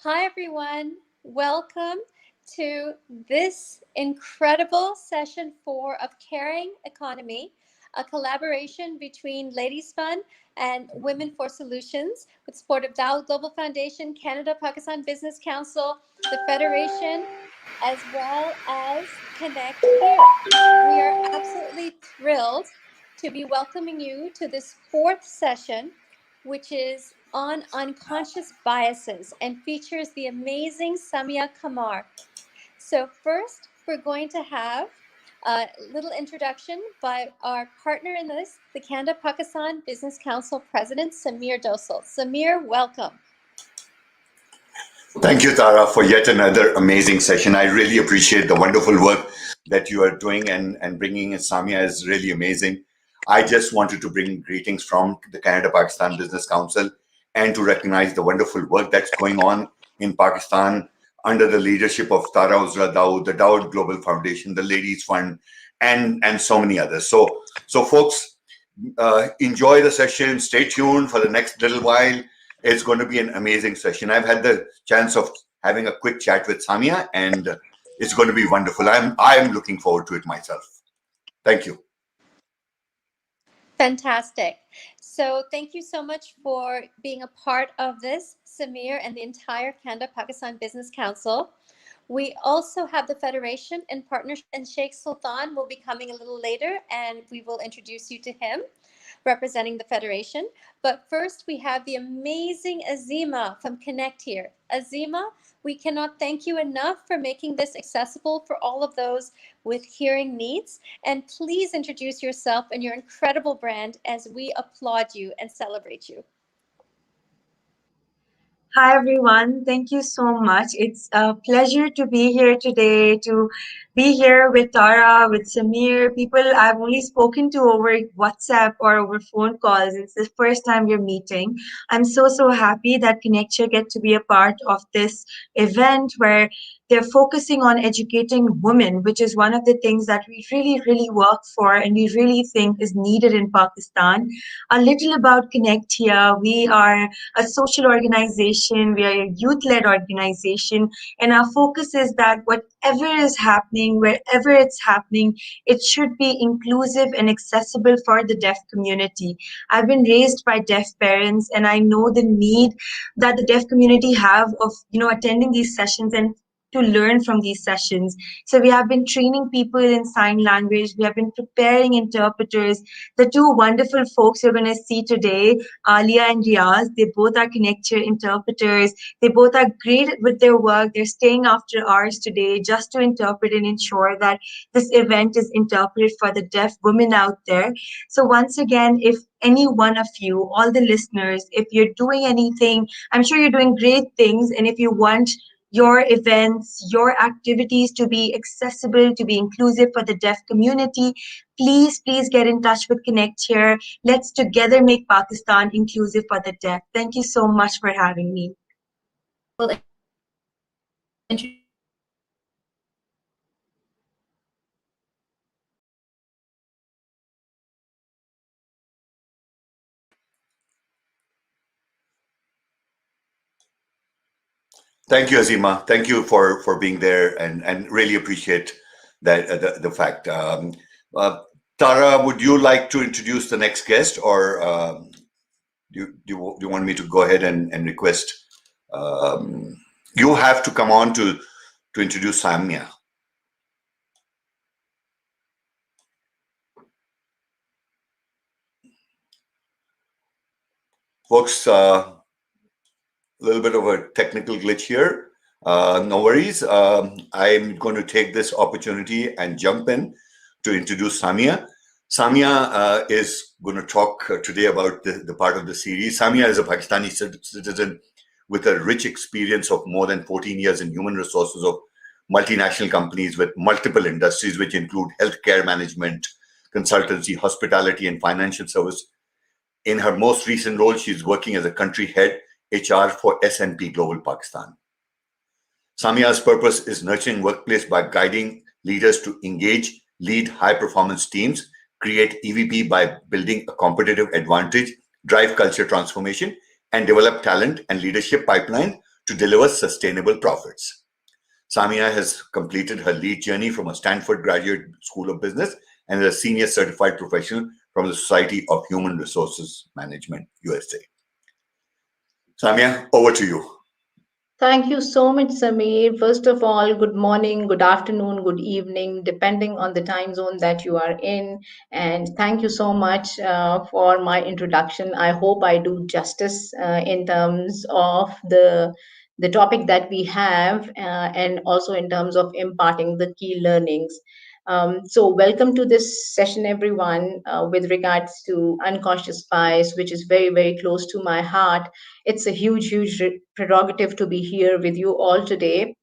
Hi, everyone. Welcome to this incredible session 4 of Caring Economy, a collaboration between Ladies Fund and Women for Solutions with support of Dow Global Foundation, Canada Pakistan Business Council, the Federation, as well as Connect Here. We are absolutely thrilled to be welcoming you to this 4th session, which is on unconscious biases and features the amazing Samia Kamar. So first, we're going to have a little introduction by our partner in this, the Canada Pakistan Business Council President, Samir Dosal. Samir, welcome. Thank you, Tara, for yet another amazing session. I really appreciate the wonderful work that you are doing, and bringing in Samia is really amazing. I just wanted to bring greetings from the Canada Pakistan Business Council and to recognize the wonderful work that's going on in Pakistan under the leadership of Tara Uzra Dawood, the Dawood Global Foundation, the Ladies Fund, and so many others. So folks, enjoy the session. Stay tuned for the next little while. It's going to be an amazing session. I've had the chance of having a quick chat with Samia, and it's going to be wonderful. I'm looking forward to it myself. Thank you. Fantastic. So thank you so much for being a part of this, Samir, and the entire Canada Pakistan Business Council. We also have the Federation in partnership, and Sheikh Sultan will be coming a little later, and we will introduce you to him representing the Federation. But first, we have the amazing Azima from Connect Here. Azima, we cannot thank you enough for making this accessible for all of those with hearing needs. And please introduce yourself and your incredible brand as we applaud you and celebrate you. Hi, everyone. Thank you so much. It's a pleasure to be here today, to be here with Tara, with Samir, people I've only spoken to over WhatsApp or over phone calls. It's the first time we're meeting. I'm so happy that Connecture get to be a part of this event where they're focusing on educating women, which is one of the things that we really work for and we really think is needed in Pakistan. A little about Connect Here. We are a social organization, we are a youth-led organization, and our focus is that whatever is happening, wherever it's happening, it should be inclusive and accessible for the deaf community. I've been raised by deaf parents, and I know the need that the deaf community have of attending these sessions and to learn from these sessions. So we have been training people in sign language. We have been preparing interpreters. The two wonderful folks you're going to see today, Alia and Riaz, they both are Connecture interpreters. They both are great with their work. They're staying after hours today just to interpret and ensure that this event is interpreted for the deaf women out there. So once again, if any one of you, all the listeners, if you're doing anything, I'm sure you're doing great things. And if you want your events, your activities to be accessible, to be inclusive for the deaf community, please get in touch with Connect Here. Let's together make Pakistan inclusive for the deaf. Thank you so much for having me. Thank you, Azima. Thank you for being there, and really appreciate that the fact. Tara, would you like to introduce the next guest, or do you want me to go ahead and request? You have to come on to introduce Samia. Folks, a little bit of a technical glitch here. No worries. I'm going to take this opportunity and jump in to introduce Samia. Samia is going to talk today about the part of the series. Samia is a Pakistani citizen with a rich experience of more than 14 years in human resources of multinational companies with multiple industries, which include healthcare management, consultancy, hospitality, and financial service. In her most recent role, she's working as a country head HR for S&P Global Pakistan. Samia's purpose is nurturing workplace by guiding leaders to engage, lead high-performance teams, create EVP by building a competitive advantage, drive culture transformation, and develop talent and leadership pipeline to deliver sustainable profits. Samia has completed her lead journey from a Stanford Graduate School of Business and is a senior certified professional from the Society of Human Resources Management, USA. Samia, over to you. Thank you so much, Sameer. First of all, good morning, good afternoon, good evening, depending on the time zone that you are in. And thank you so much for my introduction. I hope I do justice in terms of the topic that we have, and also in terms of imparting the key learnings. So, welcome to this session, everyone, with regards to unconscious bias, which is very, very close to my heart. It's a huge, huge prerogative to be here with you all today.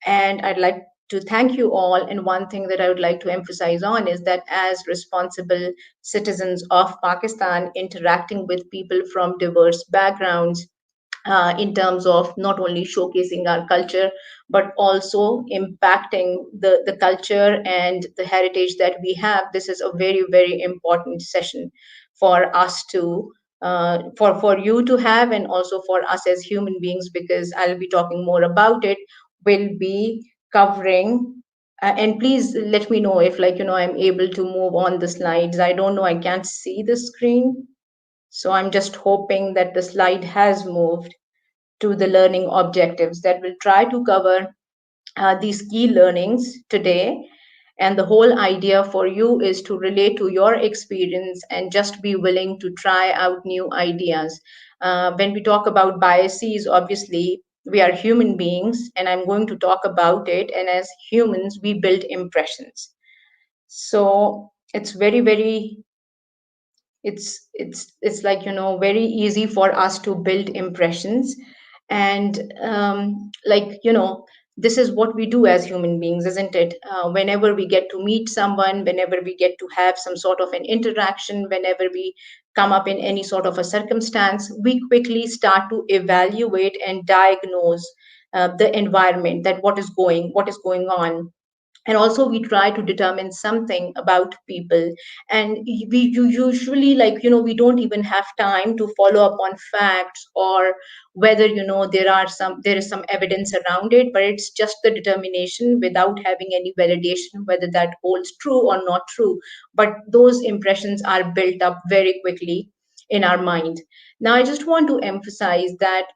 And I'd like to thank you all. And one thing that I would like to emphasize on is that as responsible citizens of Pakistan, interacting with people from diverse backgrounds, in terms of not only showcasing our culture but also impacting the culture and the heritage that we have. This is a very, very important session for us to for you to have, and also for us as human beings, because I'll be talking more about it. Will be covering and please let me know if, like, I'm able to move on the slides. I don't know, I can't see the screen, so I'm just hoping that the slide has moved to the learning objectives that will try to cover these key learnings today. And the whole idea for you is to relate to your experience and just be willing to try out new ideas. When we talk about biases, obviously, we are human beings, and I'm going to talk about it. And as humans, we build impressions. So it's very, very it's like, very easy for us to build impressions. And like, this is what we do as human beings, isn't it? Whenever we get to meet someone, whenever we get to have some sort of an interaction, whenever we come up in any sort of a circumstance, we quickly start to evaluate and diagnose the environment, that what is going on. And also we try to determine something about people. And usually, like, we don't even have time to follow up on facts, or whether, there is some evidence around it, but it's just the determination without having any validation whether that holds true or not true. But those impressions are built up very quickly in our mind. Now, I just want to emphasize that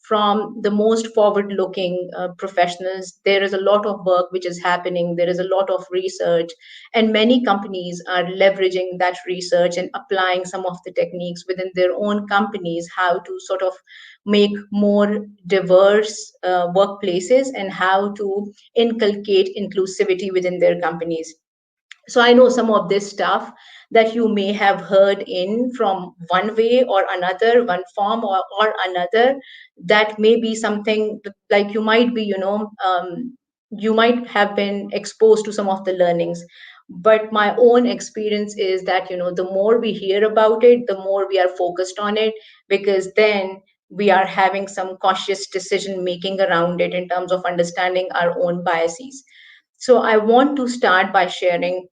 from the most forward looking professionals, there is a lot of work which is happening, there is a lot of research, and many companies are leveraging that research and applying some of the techniques within their own companies, how to sort of make more diverse workplaces, and how to inculcate inclusivity within their companies. So I know some of this stuff that you may have heard in from one way or another, one form or another. That may be something like you might be, you might have been exposed to some of the learnings. But my own experience is that, the more we hear about it, the more we are focused on it, because then we are having some cautious decision making around it in terms of understanding our own biases. So I want to start by sharing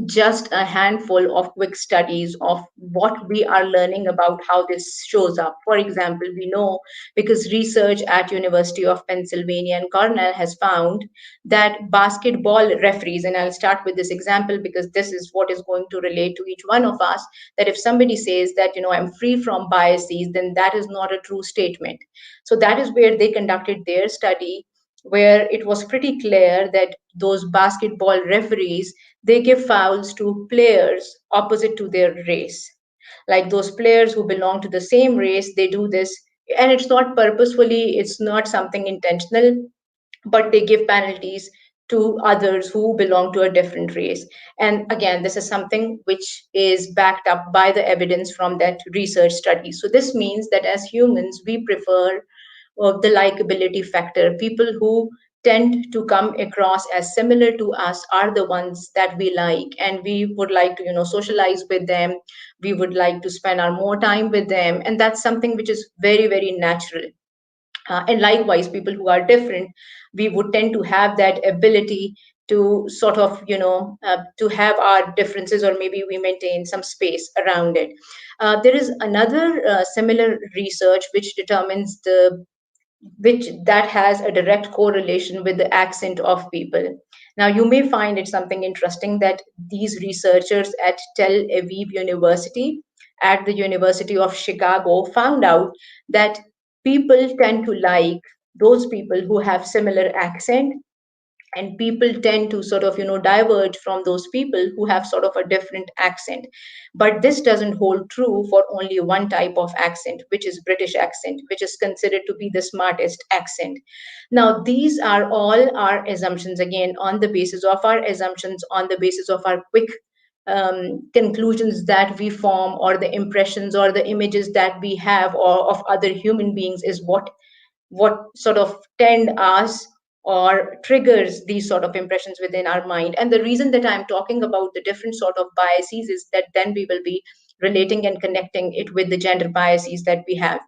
just a handful of quick studies of what we are learning about how this shows up. For example, we know, because research at University of Pennsylvania and Cornell has found that basketball referees, and I'll start with this example because this is what is going to relate to each one of us, that if somebody says that, I'm free from biases, then that is not a true statement. So that is where they conducted their study, where it was pretty clear that those basketball referees, they give fouls to players opposite to their race. Like those players who belong to the same race, they do this, and it's not purposefully, it's not something intentional, but they give penalties to others who belong to a different race. And again, this is something which is backed up by the evidence from that research study. So this means that as humans, we prefer the likability factor. People who tend to come across as similar to us are the ones that we like, and we would like to, socialize with them. We would like to spend our more time with them, and that's something which is very, very natural. And likewise, people who are different, we would tend to have that ability to sort of, to have our differences, or maybe we maintain some space around it. There is another similar research which determines the which that has a direct correlation with the accent of people. Now, you may find it something interesting that these researchers at Tel Aviv University, at the University of Chicago, found out that people tend to like those people who have similar accent, and people tend to sort of diverge from those people who have sort of a different accent. But this doesn't hold true for only one type of accent, which is British accent, which is considered to be the smartest accent. Now, these are all our assumptions, again, on the basis of our assumptions, on the basis of our quick conclusions that we form, or the impressions or the images that we have or of other human beings, is what sort of tend us or triggers these sort of impressions within our mind. And the reason that I'm talking about the different sort of biases is that then we will be relating and connecting it with the gender biases that we have.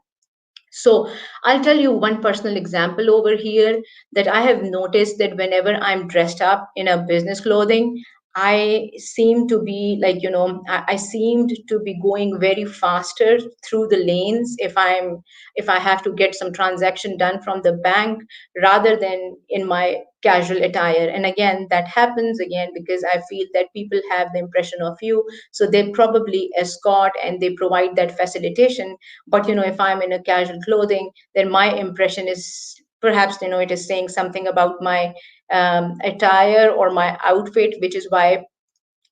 So I'll tell you one personal example over here, that I have noticed that whenever I'm dressed up in a business clothing, I seem to be like, I seemed to be going very faster through the lanes if I have to get some transaction done from the bank, rather than in my casual attire. And again, that happens again because I feel that people have the impression of you, so they probably escort and they provide that facilitation. But if I'm in a casual clothing, then my impression is perhaps it is saying something about my attire or my outfit, which is why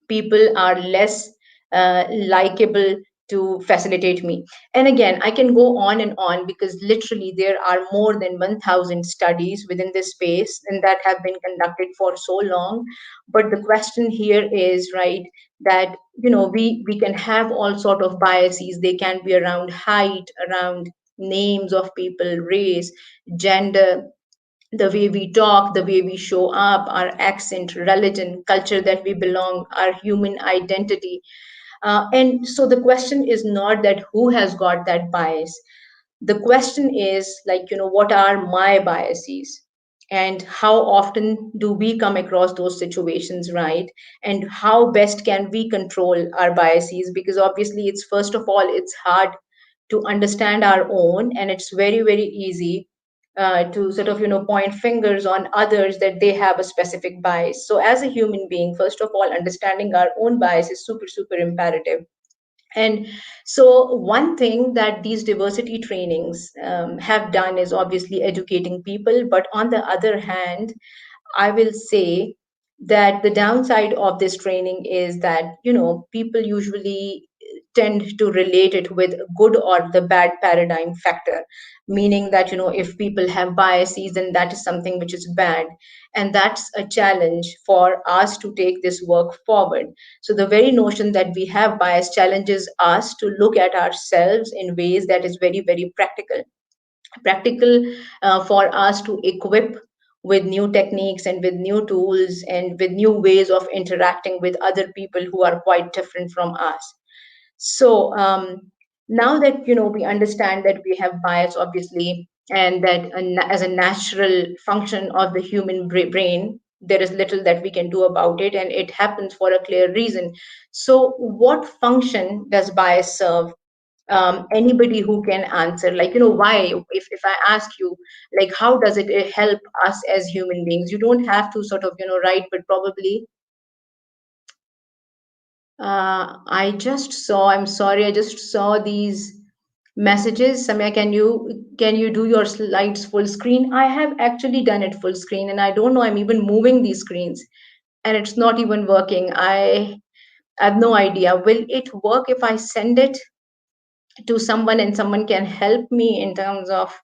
people are less likable to facilitate me. And again, I can go on and on, because literally there are more than 1,000 studies within this space and that have been conducted for so long. But the question here is, right, that we can have all sort of biases. They can be around height, around names of people, race, gender, the way we talk, the way we show up, our accent, religion, culture that we belong, our human identity. And so the question is not that who has got that bias. The question is, like, what are my biases? And how often do we come across those situations, right? And how best can we control our biases? Because obviously, it's first of all, it's hard to understand our own, and it's very, very easy to sort of point fingers on others that they have a specific bias. So as a human being, first of all, understanding our own bias is super, super imperative. And so one thing that these diversity trainings have done is obviously educating people, but on the other hand, I will say that the downside of this training is that, people usually tend to relate it with good or the bad paradigm factor, meaning that, if people have biases, then that is something which is bad. And that's a challenge for us to take this work forward. So the very notion that we have bias challenges us to look at ourselves in ways that is very, very practical for us to equip with new techniques and with new tools and with new ways of interacting with other people who are quite different from us. So now that we understand that we have bias, obviously, and that as a natural function of the human brain, there is little that we can do about it, and it happens for a clear reason. So, what function does bias serve? Anybody who can answer, like, why, if I ask you, like, how does it help us as human beings? You don't have to sort of write, but probably I just saw, I'm sorry, I just saw these messages. Samya, can you do your slides full screen? I have actually done it full screen, and I don't know, I'm even moving these screens and it's not even working. I have no idea. Will it work if I send it to someone and someone can help me in terms of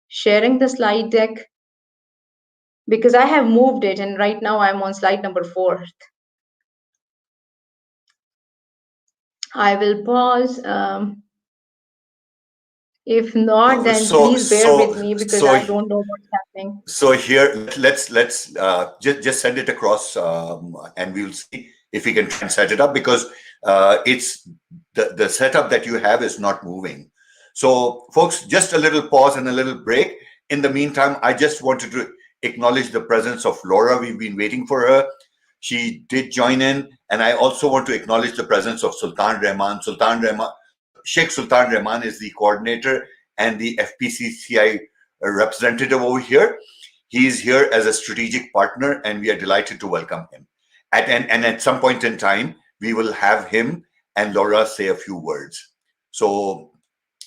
sharing the slide deck? Because I have moved it and right now I'm on slide number 4. I will pause. If not, then So please bear with so me because so I don't know what's happening. so here let's just send it across, and we'll see if we can try and set it up, because it's the setup that you have is not moving. So folks, just a little pause and a little break. In the meantime, I just wanted to acknowledge the presence of Laura. We've been waiting for her. She did join in, and I also want to acknowledge the presence of Sultan Rahman. Sheikh Sultan Rahman is the coordinator and the FPCCI representative over here. He's here as a strategic partner, and we are delighted to welcome him. And at some point in time, we will have him and Laura say a few words. So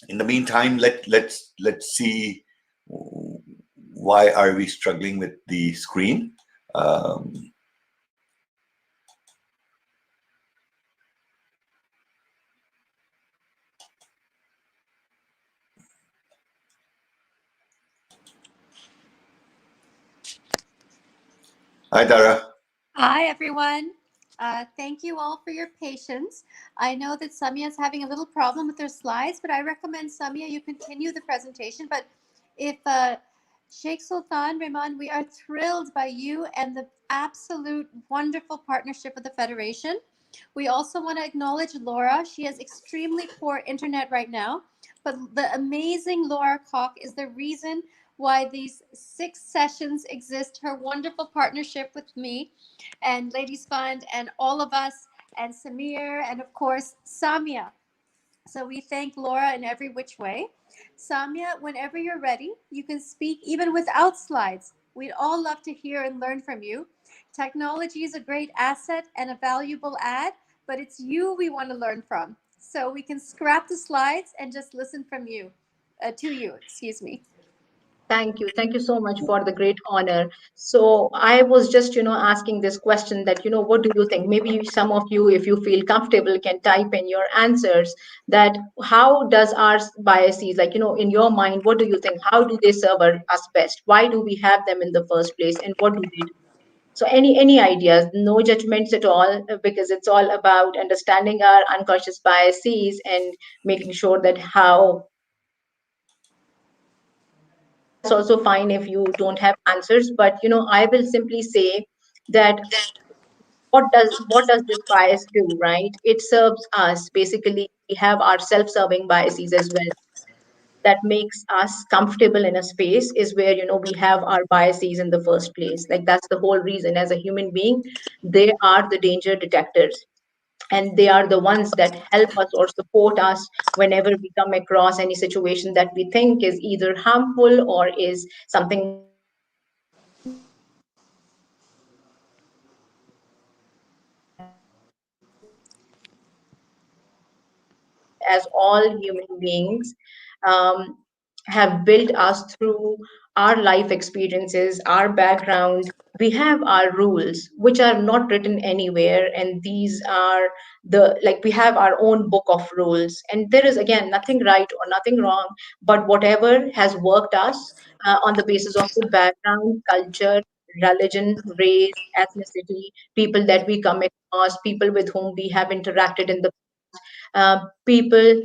in the meantime, let's see, why are we struggling with the screen? Hi, Tara. Hi, everyone. Thank you all for your patience. I know that Samia is having a little problem with her slides, but I recommend, Samia, you continue the presentation. But if Sheikh Sultan Rehman, we are thrilled by you and the absolute wonderful partnership with the Federation. We also want to acknowledge Laura. She has extremely poor internet right now, but the amazing Laura Koch is the reason why these 6 sessions exist. Her wonderful partnership with me and Ladies Fund and all of us and Samir and of course Samia. So we thank Laura in every which way. Samia, whenever you're ready, you can speak even without slides. We'd all love to hear and learn from you. Technology is a great asset and a valuable add, but it's you we want to learn from. So we can scrap the slides and just listen from you, to you, excuse me. Thank you. Thank you so much for the great honor. So I was just, asking this question that, what do you think? Maybe some of you, if you feel comfortable, can type in your answers that how does our biases, like, in your mind, what do you think? How do they serve us best? Why do we have them in the first place? And what do they do? So any ideas? No judgments at all, because it's all about understanding our unconscious biases and making sure that how that's also fine if you don't have answers, but I will simply say that what does this bias do, right? It serves us. Basically, we have our self-serving biases as well. That makes us comfortable in a space is where we have our biases in the first place. Like that's the whole reason. As a human being, they are the danger detectors, and they are the ones that help us or support us whenever we come across any situation that we think is either harmful or is something that we don't want to do. As all human beings um, have built us through our life experiences, our background, we have our rules which are not written anywhere, and these are the like we have our own book of rules, and there is again nothing right or nothing wrong, but whatever has worked us on the basis of the background, culture, religion, race, ethnicity, people that we come across, people with whom we have interacted in the people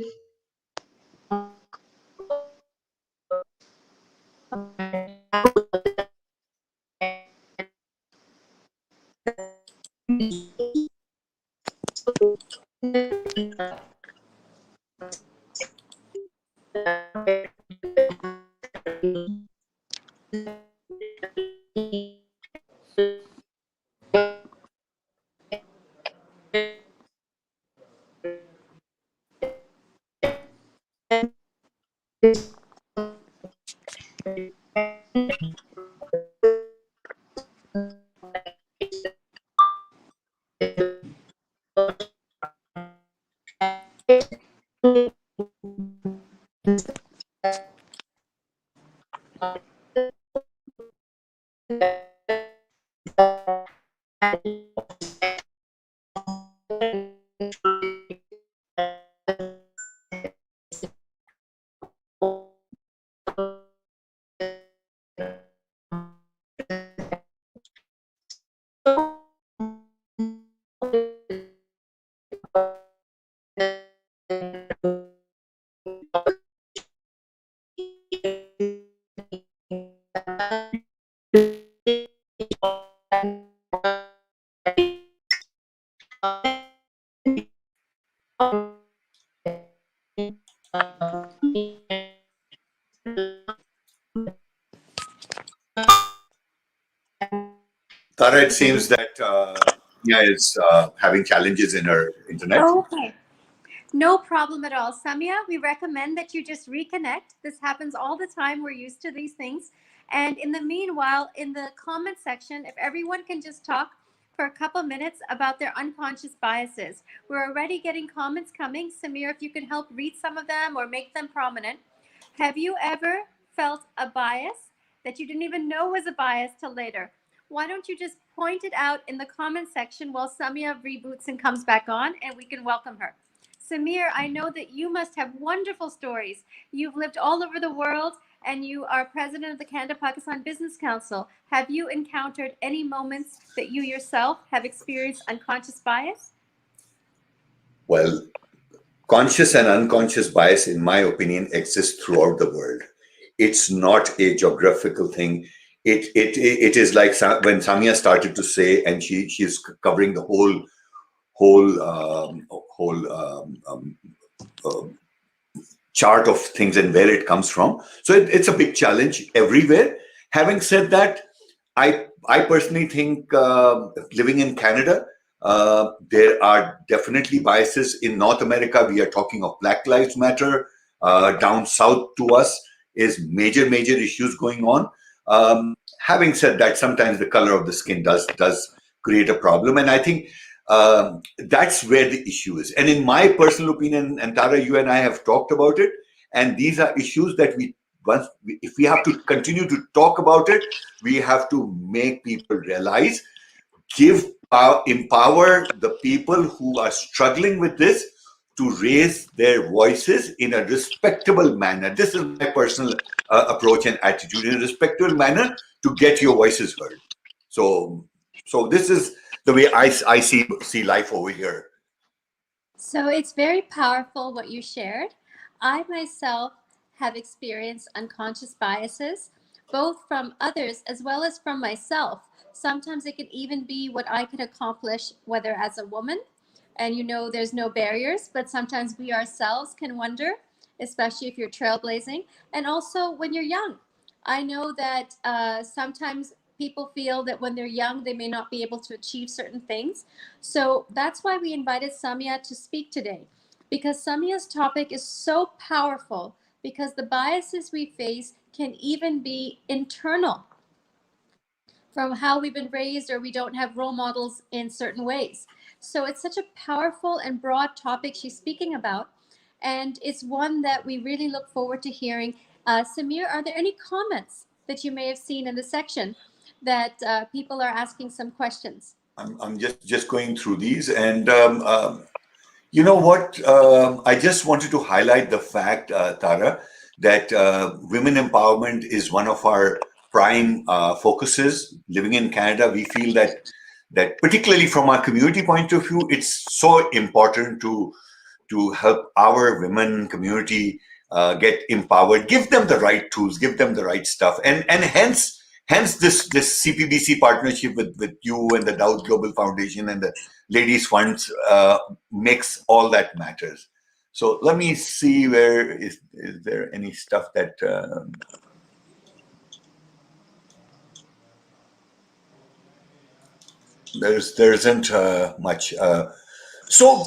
Tara, it seems that Nia is having challenges in her internet. Okay. No problem at all. Samia, we recommend that you just reconnect. This happens all the time. We're used to these things. And in the meanwhile, in the comment section, if everyone can just talk for a couple minutes about their unconscious biases. We're already getting comments coming. Samir, if you can help read some of them or make them prominent. Have you ever felt a bias that you didn't even know was a bias till later? Why don't you just point it out in the comment section while Samia reboots and comes back on, and we can welcome her. Samir, I know that you must have wonderful stories. You've lived all over the world and you are president of the Canada-Pakistan Business Council. Have you encountered any moments that you yourself have experienced unconscious bias? Well, conscious and unconscious bias, in my opinion, exists throughout the world. It's not a geographical thing. It is like when Samia started to say, and she's covering the whole chart of things and where it comes from. So it's a big challenge everywhere. Having said that, I personally think living in Canada, there are definitely biases. In North America, we are talking of Black Lives Matter. Down south to us is major issues going on. Having said that, sometimes the color of the skin does create a problem, and I think that's where the issue is. And in my personal opinion, and Tara, you and I have talked about it, and these are issues that if we have to continue to talk about it, we have to make people realize, empower the people who are struggling with this to raise their voices in a respectable manner. This is my personal approach and attitude, in a respectable manner to get your voices heard. So this is the way I see life over here. So it's very powerful what you shared. I myself have experienced unconscious biases, both from others as well as from myself. Sometimes it can even be what I can accomplish, whether as a woman, and there's no barriers, but sometimes we ourselves can wonder, especially if you're trailblazing, and also when you're young. I know that sometimes people feel that when they're young, they may not be able to achieve certain things. So that's why we invited Samia to speak today, because Samia's topic is so powerful, because the biases we face can even be internal from how we've been raised, or we don't have role models in certain ways. So it's such a powerful and broad topic she's speaking about, and it's one that we really look forward to hearing. Samir, are there any comments that you may have seen in the section that people are asking some questions? I'm just going through these, and you know what? I just wanted to highlight the fact, Tara, that women empowerment is one of our prime focuses. Living in Canada, we feel that particularly from our community point of view, it's so important to help our women community get empowered, give them the right tools, give them the right stuff, and hence this CPBC partnership with you and the Dow Global Foundation and the Ladies Funds makes all that matters. So let me see, where is there any stuff that there isn't much. So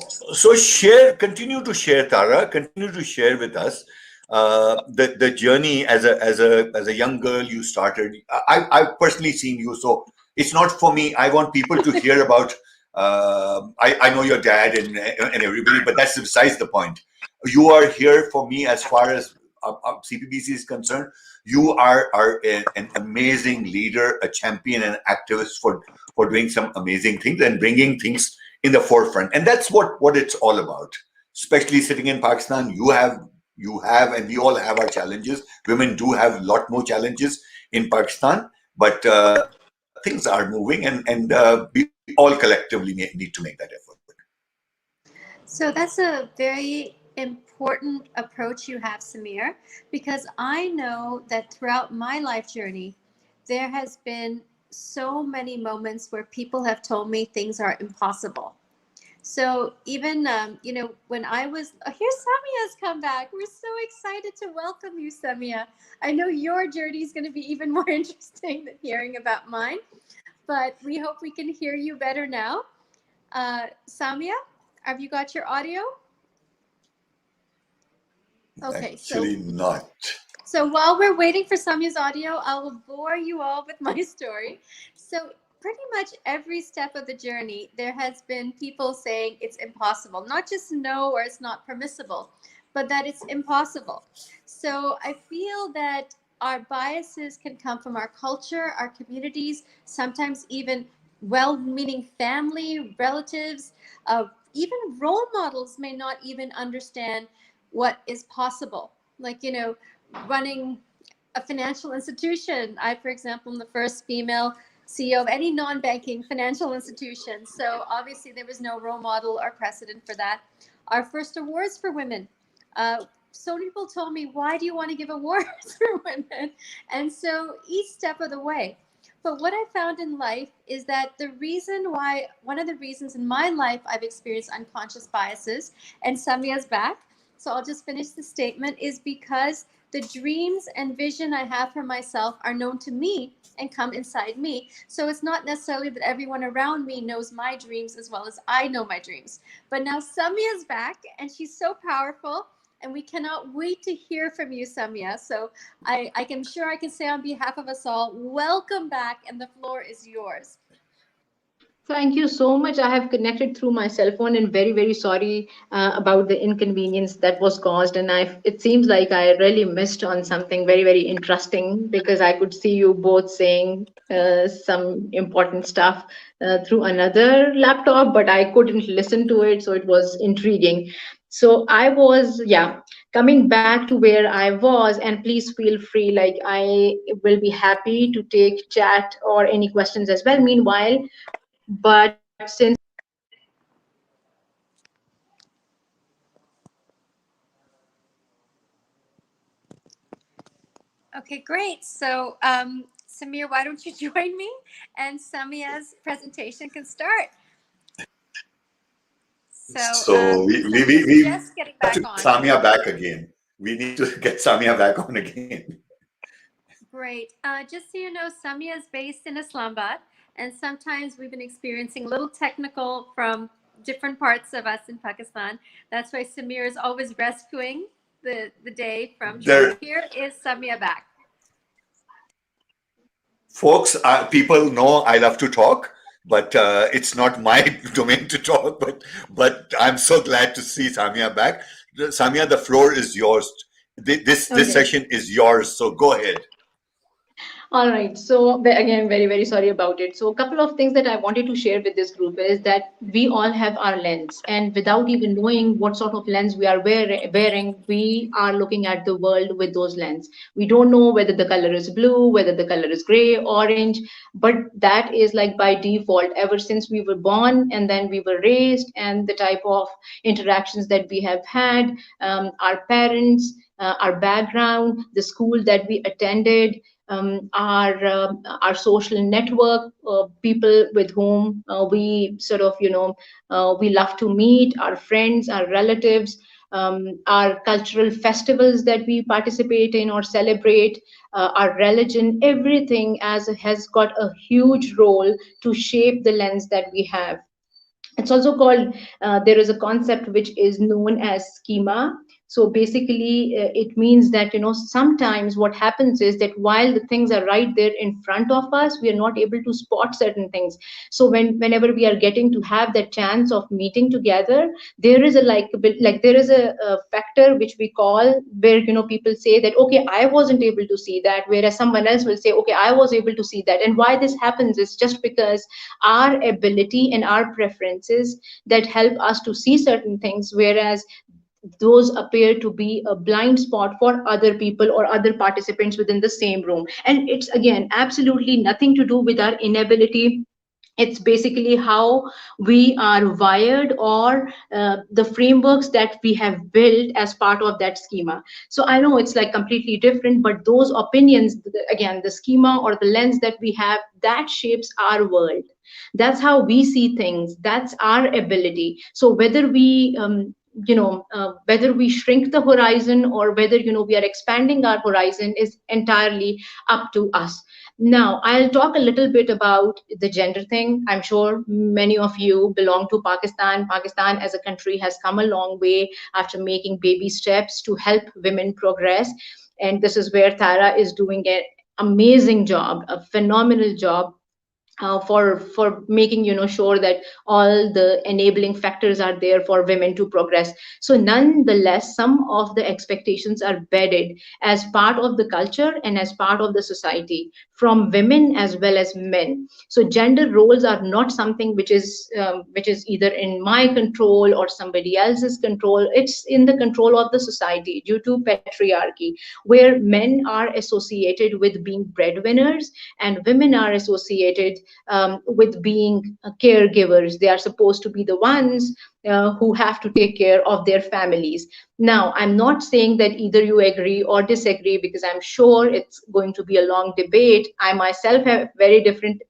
continue to share, Tara. Continue to share with us the journey as a young girl you started. I've personally seen you, so it's not for me. I want people to hear about. I know your dad and everybody, but that's besides the point. You are here for me as far as CPBC is concerned. You are an amazing leader, a champion, and activist for doing some amazing things and bringing things in the forefront, and that's what it's all about. Especially sitting in Pakistan, you have, and we all have our challenges. Women do have a lot more challenges in Pakistan, but things are moving, and we all collectively need to make that effort. So that's a very important approach you have, Samir, because I know that throughout my life journey, there has been so many moments where people have told me things are impossible. So even, when I was, here Samia's come back. We're so excited to welcome you, Samia. I know your journey is going to be even more interesting than hearing about mine, but we hope we can hear you better now. Samia, have you got your audio? Okay, so Actually, not. while we're waiting for Samya's audio, I will bore you all with my story. So pretty much every step of the journey, there has been people saying it's impossible, not just no or it's not permissible, but that it's impossible. So I feel that our biases can come from our culture, our communities, sometimes even well-meaning family, relatives, even role models may not even understand what is possible. Like, running a financial institution. I, for example, am the first female CEO of any non-banking financial institution. So obviously there was no role model or precedent for that. Our first awards for women. So many people told me, why do you want to give awards for women? And so each step of the way. But what I found in life is that one of the reasons in my life I've experienced unconscious biases, and Samya's back, so I'll just finish the statement, is because the dreams and vision I have for myself are known to me and come inside me. So it's not necessarily that everyone around me knows my dreams as well as I know my dreams. But now Samya's back and she's so powerful. And we cannot wait to hear from you, Samya. So I can sure I can say on behalf of us all, welcome back, and the floor is yours. Thank you so much. I have connected through my cell phone and very, very sorry about the inconvenience that was caused. And it seems like I really missed on something very, very interesting because I could see you both saying some important stuff through another laptop, but I couldn't listen to it. So it was intriguing. So I was, yeah, coming back to where I was, and please feel free, like I will be happy to take chat or any questions as well. Meanwhile, but since Okay, great. So, Samir, why don't you join me? And Samya's presentation can start. So, So Samya's just getting have to back get on. Samia back again. We need to get Samia back on again. Great. Just so you know, Samya is based in Islamabad, and sometimes we've been experiencing a little technical from different parts of us in Pakistan. That's why Samir is always rescuing the day from. There, Here is Samya back. folks, people know I love to talk, but it's not my domain to talk. But I'm so glad to see Samia back. Samia, the floor is yours. This okay. session is yours. So go ahead. All right. So again, very, very sorry about it. So a couple of things that I wanted to share with this group is that we all have our lens, and without even knowing what sort of lens we are wearing, we are looking at the world with those lens. We don't know whether the color is blue, whether the color is gray, orange, but that is like by default ever since we were born, and then we were raised, and the type of interactions that we have had, our parents, our background, the school that we attended, our social network, people with whom we sort of we love to meet, our friends, our relatives, our cultural festivals that we participate in or celebrate, our religion, everything as has got a huge role to shape the lens that we have. It's also called, there is a concept which is known as schema. So basically it means that sometimes what happens is that while the things are right there in front of us, we are not able to spot certain things. So whenever we are getting to have that chance of meeting together, there is like there is a factor which we call, where people say that, okay, I wasn't able to see that, whereas someone else will say, okay, I was able to see that. And why this happens is just because our ability and our preferences that help us to see certain things, whereas those appear to be a blind spot for other people or other participants within the same room. And it's again absolutely nothing to do with our inability. It's basically how we are wired, or the frameworks that we have built as part of that schema. So I know it's like completely different, but those opinions, again, the schema or the lens that we have, that shapes our world. That's how we see things. That's our ability. So whether we whether we shrink the horizon or whether we are expanding our horizon is entirely up to us. Now I'll talk a little bit about the gender thing. I'm sure many of you belong to Pakistan. Pakistan as a country has come a long way after making baby steps to help women progress, and this is where Tara is doing an amazing job, a phenomenal job, for making sure that all the enabling factors are there for women to progress. So nonetheless, some of the expectations are bedded as part of the culture and as part of the society from women as well as men. So gender roles are not something which is either in my control or somebody else's control. It's in the control of the society due to patriarchy, where men are associated with being breadwinners and women are associated with being caregivers. They are supposed to be the ones who have to take care of their families. Now, I'm not saying that either you agree or disagree, because I'm sure it's going to be a long debate. I myself have very different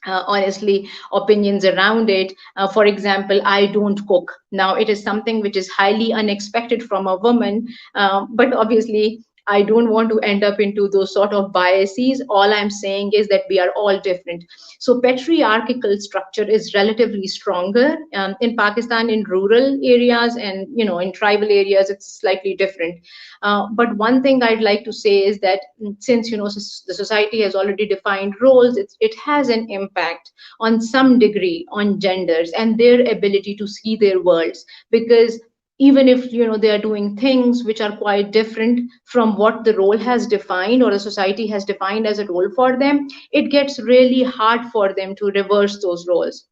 honestly opinions around it. For example, I don't cook. Now it is something which is highly unexpected from a woman, but obviously I don't want to end up into those sort of biases. All I'm saying is that we are all different. So patriarchal structure is relatively stronger in Pakistan, in rural areas, and in tribal areas it's slightly different. But one thing I'd like to say is that since the society has already defined roles, it has an impact on some degree on genders and their ability to see their worlds. Because even if they are doing things which are quite different from what the role has defined or the society has defined as a role for them, it gets really hard for them to reverse those roles.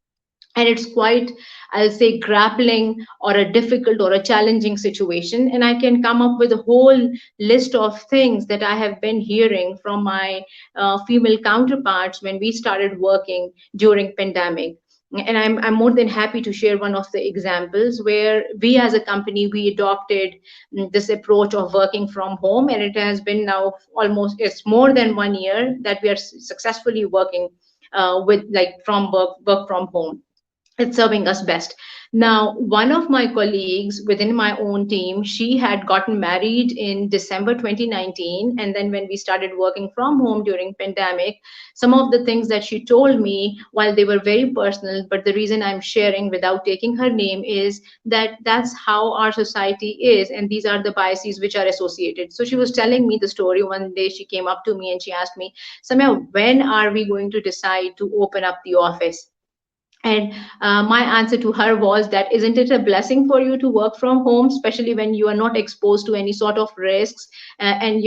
And it's quite, I'll say, grappling or a difficult or a challenging situation. And I can come up with a whole list of things that I have been hearing from my female counterparts when we started working during pandemic. And I'm more than happy to share one of the examples where we as a company, we adopted this approach of working from home, and it has been now almost, it's more than 1 year that we are successfully working with like from work from home. It's serving us best. Now, one of my colleagues within my own team, she had gotten married in December 2019, and then when we started working from home during pandemic, some of the things that she told me, while they were very personal, but the reason I'm sharing without taking her name is that that's how our society is, and these are the biases which are associated. So she was telling me the story. One day she came up to me and she asked me, Samya, when are we going to decide to open up the office? And my answer to her was that, isn't it a blessing for you to work from home, especially when you are not exposed to any sort of risks? And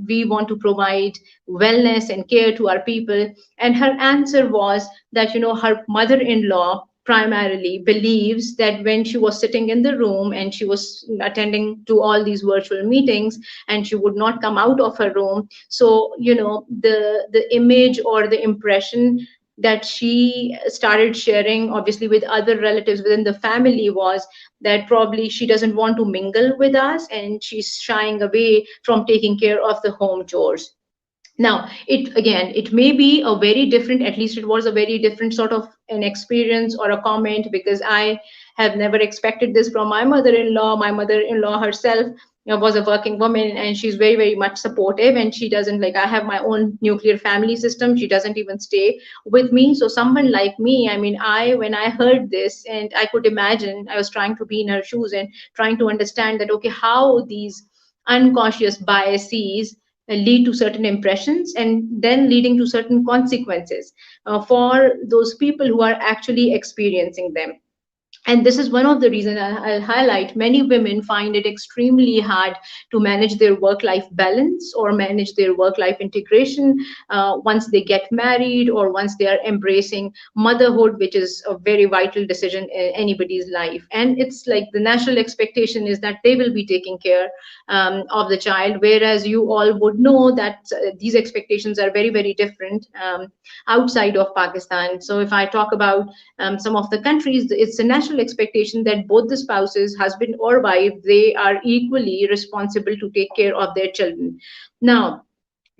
we want to provide wellness and care to our people. And her answer was that her mother-in-law primarily believes that when she was sitting in the room and she was attending to all these virtual meetings, and she would not come out of her room, so the image or the impression that she started sharing, obviously with other relatives within the family, was that probably she doesn't want to mingle with us and she's shying away from taking care of the home chores. Now, it may be a very different, at least it was a very different sort of an experience or a comment, because I have never expected this from my mother-in-law. My mother-in-law herself was a working woman, and she's very, very much supportive, and she doesn't, like, I have my own nuclear family system. She doesn't even stay with me. So someone like me, I mean, when I heard this, and I could imagine, I was trying to be in her shoes and trying to understand that, okay, how these unconscious biases lead to certain impressions and then leading to certain consequences for those people who are actually experiencing them. And this is one of the reasons I'll highlight. Many women find it extremely hard to manage their work-life balance or manage their work-life integration once they get married or once they are embracing motherhood, which is a very vital decision in anybody's life. And it's like the national expectation is that they will be taking care of the child, whereas you all would know that these expectations are very, very different outside of Pakistan. So if I talk about some of the countries, it's a national expectation that both the spouses, husband or wife, they are equally responsible to take care of their children. Now,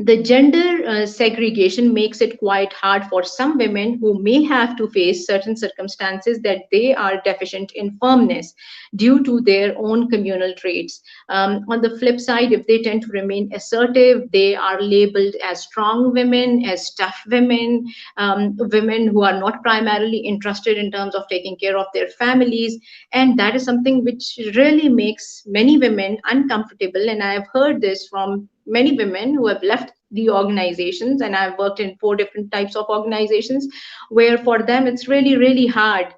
the gender segregation makes it quite hard for some women who may have to face certain circumstances that they are deficient in firmness due to their own communal traits. On the flip side, if they tend to remain assertive, they are labeled as strong women, as tough women, women who are not primarily interested in terms of taking care of their families. And that is something which really makes many women uncomfortable. And I have heard this from many women who have left the organizations, and I've worked in 4 different types of organizations, where for them it's really really hard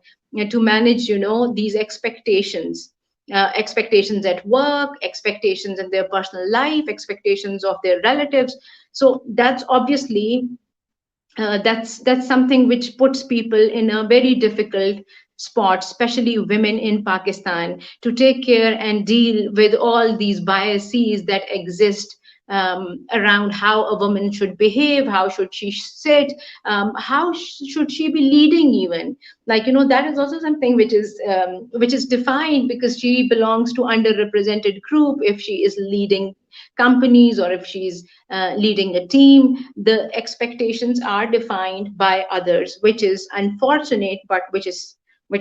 to manage, these expectations, expectations at work, expectations in their personal life, expectations of their relatives. So that's obviously, that's something which puts people in a very difficult spot, especially women in Pakistan, to take care and deal with all these biases that exist around how a woman should behave, how should she sit, how should she be leading even. Like, that is also something which is defined because she belongs to underrepresented group. If she is leading companies, or if she's leading a team, the expectations are defined by others, which is unfortunate, but which is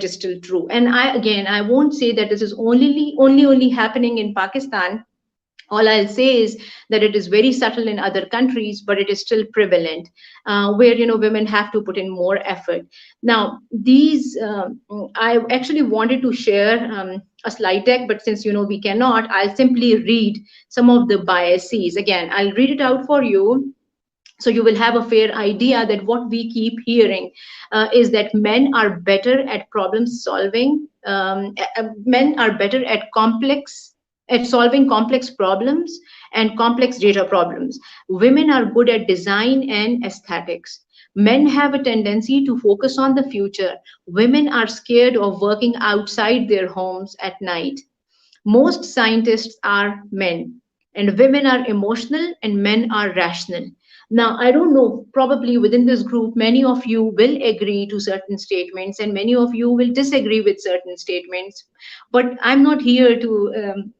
still true. And I won't say that this is only happening in Pakistan. All I'll say is that it is very subtle in other countries, but it is still prevalent, where women have to put in more effort. Now, these I actually wanted to share a slide deck, but since we cannot, I'll simply read some of the biases. Again, I'll read it out for you, so you will have a fair idea that what we keep hearing is that men are better at problem solving. Men are better at solving complex problems and complex data problems. Women are good at design and aesthetics. Men have a tendency to focus on the future. Women are scared of working outside their homes at night. Most scientists are men, and women are emotional and men are rational. Now, I don't know, probably within this group, many of you will agree to certain statements and many of you will disagree with certain statements. But I'm not here to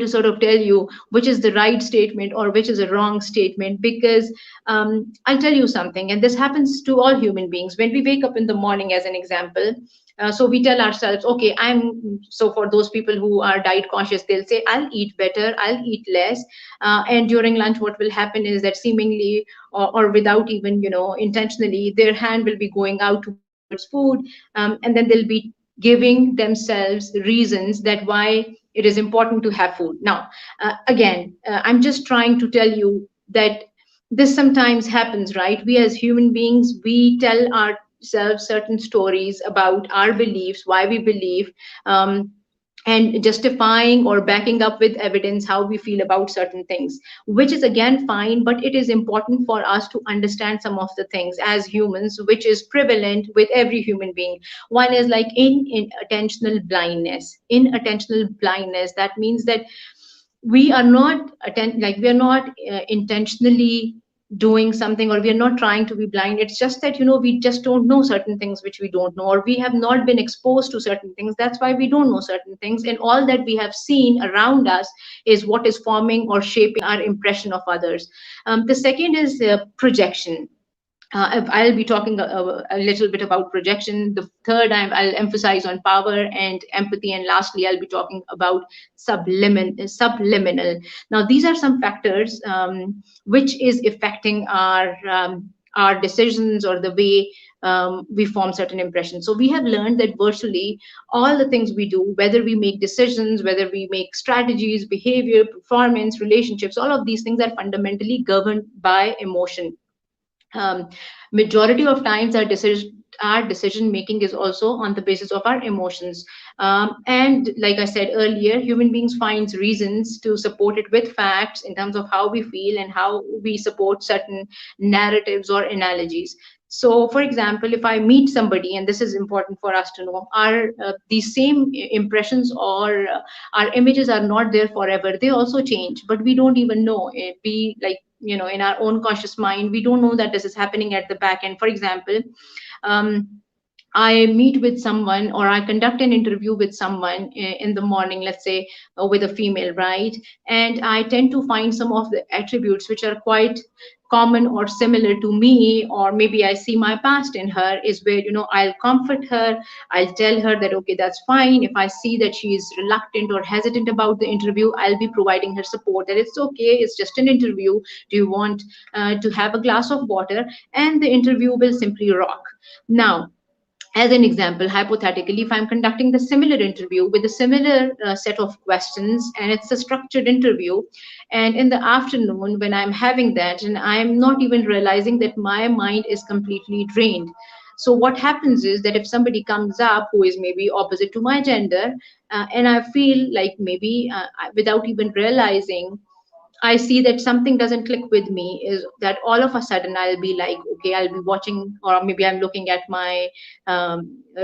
sort of tell you which is the right statement or which is a wrong statement, because I'll tell you something, and this happens to all human beings. When we wake up in the morning, as an example, so we tell ourselves, okay, so for those people who are diet conscious, they'll say, I'll eat better, I'll eat less. And during lunch, what will happen is that seemingly or without even, intentionally, their hand will be going out towards food, and then they'll be giving themselves reasons that why it is important to have food. Now, again, I'm just trying to tell you that this sometimes happens, right? We as human beings, we tell ourselves certain stories about our beliefs, why we believe, and justifying or backing up with evidence how we feel about certain things, which is again fine, but it is important for us to understand some of the things as humans, which is prevalent with every human being. One is like inattentional blindness. Inattentional blindness, that means that we are not we are not intentionally doing something, or we are not trying to be blind. It's just that we just don't know certain things which we don't know, or we have not been exposed to certain things. That's why we don't know certain things, and all that we have seen around us is what is forming or shaping our impression of others. The second is projection. I'll be talking a little bit about projection. The third, I'll emphasize on power and empathy. And lastly, I'll be talking about subliminal. Now, these are some factors which is affecting our decisions or the way we form certain impressions. So we have learned that virtually all the things we do, whether we make decisions, whether we make strategies, behavior, performance, relationships, all of these things are fundamentally governed by emotion. Majority of times our decision making is also on the basis of our emotions, and like I said earlier, human beings finds reasons to support it with facts in terms of how we feel and how we support certain narratives or analogies. So for example, if I meet somebody, and this is important for us to know, our these same impressions or our images are not there forever. They also change, but we don't even know it. We like, in our own conscious mind, we don't know that this is happening at the back end. For example, um, I meet with someone or I conduct an interview with someone in the morning, let's say with a female, right? And I tend to find some of the attributes which are quite common or similar to me, or maybe I see my past in her, is where, I'll comfort her. I'll tell her that, okay, that's fine. If I see that she is reluctant or hesitant about the interview, I'll be providing her support that it's okay, it's just an interview. Do you want to have a glass of water? And the interview will simply rock. Now, as an example, hypothetically, if I'm conducting the similar interview with a similar set of questions and it's a structured interview, and in the afternoon when I'm having that and I'm not even realizing that my mind is completely drained. So what happens is that if somebody comes up who is maybe opposite to my gender, and I feel like maybe without even realizing, I see that something doesn't click with me, is that all of a sudden I'll be like, okay, I'll be watching, or maybe I'm looking at my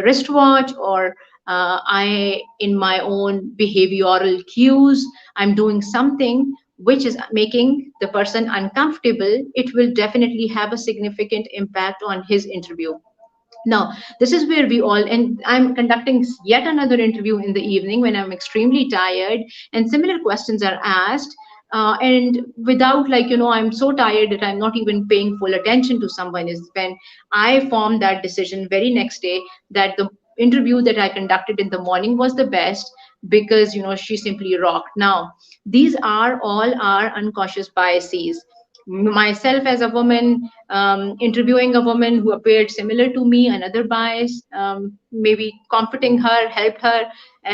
wristwatch, or in my own behavioral cues, I'm doing something which is making the person uncomfortable. It will definitely have a significant impact on his interview. Now, this is where we all, and I'm conducting yet another interview in the evening when I'm extremely tired, and similar questions are asked. And without, like, I'm so tired that I'm not even paying full attention to someone, is when I formed that decision very next day that the interview that I conducted in the morning was the best, because, she simply rocked. Now, these are all our unconscious biases. Myself as a woman, interviewing a woman who appeared similar to me, another bias, maybe comforting her, helped her.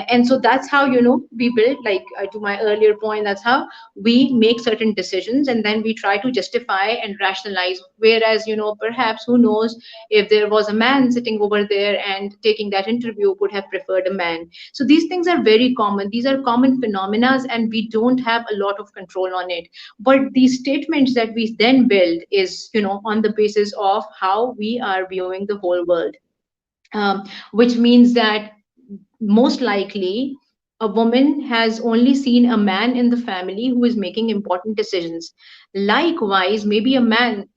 And so that's how, we build, like, to my earlier point, that's how we make certain decisions, and then we try to justify and rationalize. Whereas, perhaps, who knows, if there was a man sitting over there and taking that interview, would have preferred a man. So these things are very common. These are common phenomena, and we don't have a lot of control on it. But these statements that we then build is, on the basis of how we are viewing the whole world, which means that most likely a woman has only seen a man in the family who is making important decisions. Likewise, maybe a man,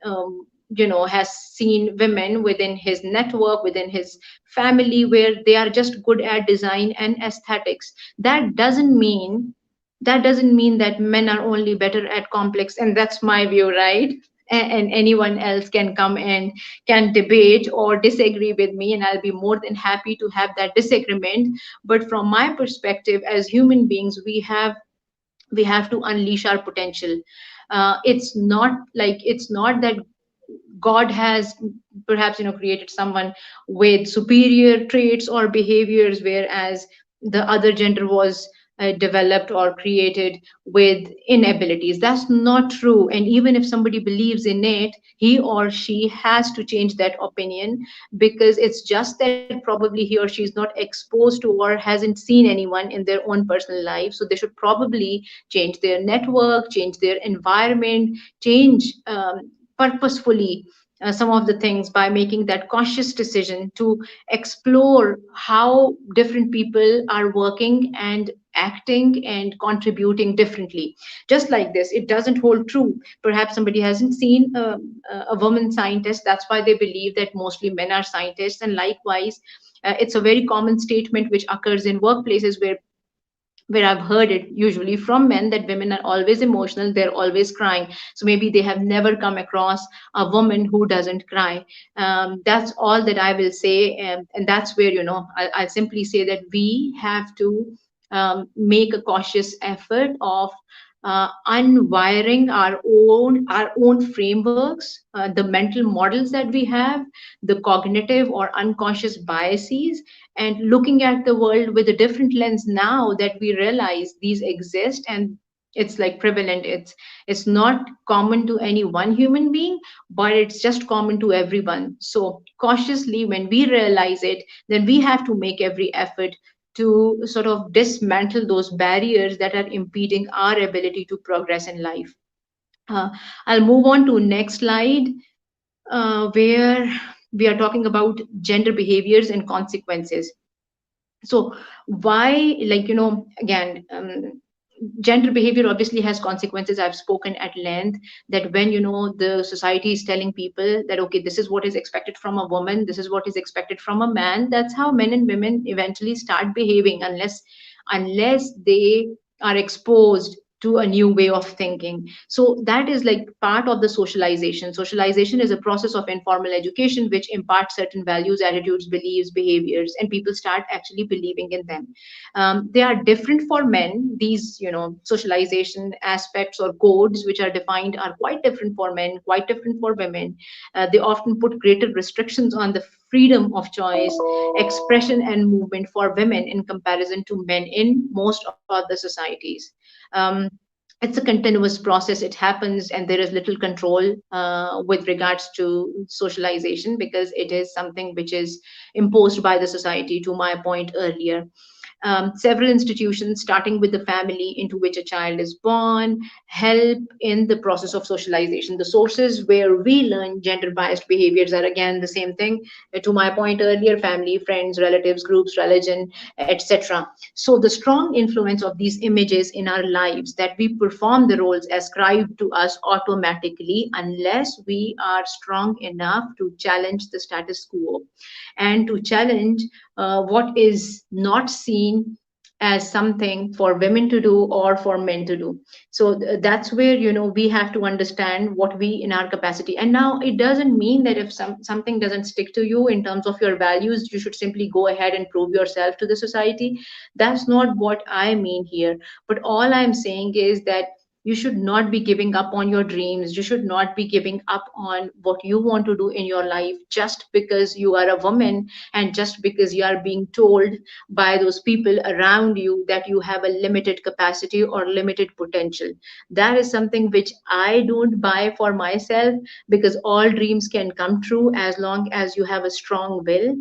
has seen women within his network, within his family, where they are just good at design and aesthetics. That doesn't mean that men are only better at complex, and that's my view, right? And anyone else can come and can debate or disagree with me, and I'll be more than happy to have that disagreement. But from my perspective, as human beings, we have to unleash our potential. It's not that God has perhaps, created someone with superior traits or behaviors, whereas the other gender was developed or created with inabilities. That's not true. And even if somebody believes in it, he or she has to change that opinion, because it's just that probably he or she is not exposed to or hasn't seen anyone in their own personal life. So they should probably change their network, change their environment, change purposefully some of the things, by making that conscious decision to explore how different people are working and acting and contributing differently. Just like this, it doesn't hold true. Perhaps somebody hasn't seen a woman scientist, that's why they believe that mostly men are scientists. And likewise, it's a very common statement which occurs in workplaces, where I've heard it usually from men, that women are always emotional, they're always crying. So maybe they have never come across a woman who doesn't cry. That's all that I will say. And that's where, I'll simply say that we have to make a cautious effort of unwiring our own frameworks, the mental models that we have, the cognitive or unconscious biases, and looking at the world with a different lens now that we realize these exist. And it's like prevalent. It's not common to any one human being, but it's just common to everyone. So cautiously, when we realize it, then we have to make every effort to sort of dismantle those barriers that are impeding our ability to progress in life. uh, I'll move on to next slide, where we are talking about gender behaviors and consequences. So why, like, again, gender behavior obviously has consequences. I've spoken at length that when the society is telling people that okay, this is what is expected from a woman, this is what is expected from a man, that's how men and women eventually start behaving, unless they are exposed to a new way of thinking. So that is like part of the socialization. Socialization is a process of informal education which imparts certain values, attitudes, beliefs, behaviors, and people start actually believing in them. They are different for men. These socialization aspects or codes which are defined are quite different for men, quite different for women. They often put greater restrictions on the freedom of choice, expression, and movement for women in comparison to men in most of the societies. um, it's a continuous process. It happens, and there is little control with regards to socialization because it is something which is imposed by the society, to my point earlier. Several institutions, starting with the family into which a child is born, help in the process of socialization. The sources where we learn gender biased behaviors are again the same thing. To my point earlier, family, friends, relatives, groups, religion, etc. So, the strong influence of these images in our lives that we perform the roles ascribed to us automatically unless we are strong enough to challenge the status quo and to challenge what is not seen as something for women to do or for men to do. So that's where we have to understand what we in our capacity. And now it doesn't mean that if something doesn't stick to you in terms of your values, you should simply go ahead and prove yourself to the society. That's not what I mean here. But all I'm saying is that you should not be giving up on your dreams. You should not be giving up on what you want to do in your life just because you are a woman, and just because you are being told by those people around you that you have a limited capacity or limited potential. That is something which I don't buy for myself, because all dreams can come true as long as you have a strong will,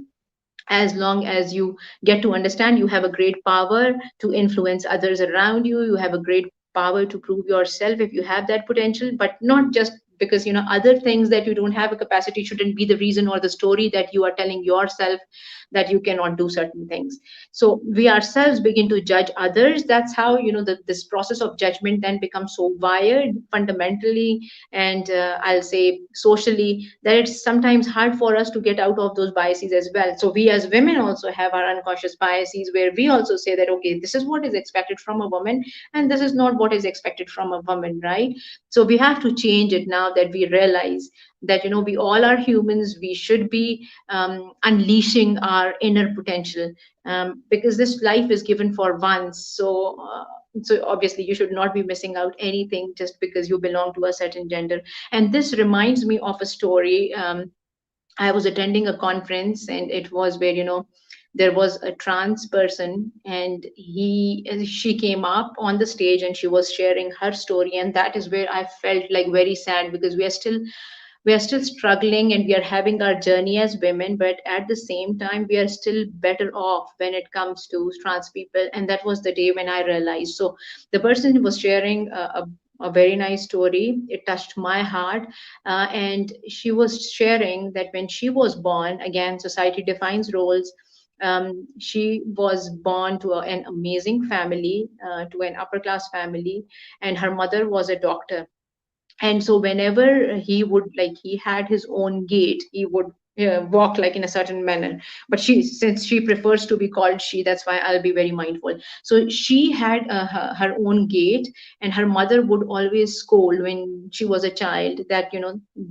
as long as you get to understand you have a great power to influence others around you. You have a great power to prove yourself if you have that potential, but not just because other things that you don't have a capacity shouldn't be the reason or the story that you are telling yourself that you cannot do certain things. So we ourselves begin to judge others. That's how this process of judgment then becomes so wired fundamentally, and I'll say socially, that it's sometimes hard for us to get out of those biases as well. So we as women also have our unconscious biases where we also say that okay, this is what is expected from a woman, and this is not what is expected from a woman, right? So we have to change it now that we realize that we all are humans. We should be unleashing our inner potential, because this life is given for once. So obviously you should not be missing out anything just because you belong to a certain gender. And this reminds me of a story. I was attending a conference, and it was where there was a trans person, and she came up on the stage and she was sharing her story, and that is where I felt like very sad, because we are still struggling and we are having our journey as women, but at the same time we are still better off when it comes to trans people. And that was the day when I realized. So the person was sharing a very nice story. It touched my heart, and she was sharing that when she was born, again society defines roles. She was born to an amazing family, to an upper class family, and her mother was a doctor. And so whenever he would, like, he had his own gait, he would walk like in a certain manner. But since she prefers to be called she, that's why I'll be very mindful. So she had her own gait, and her mother would always scold when she was a child that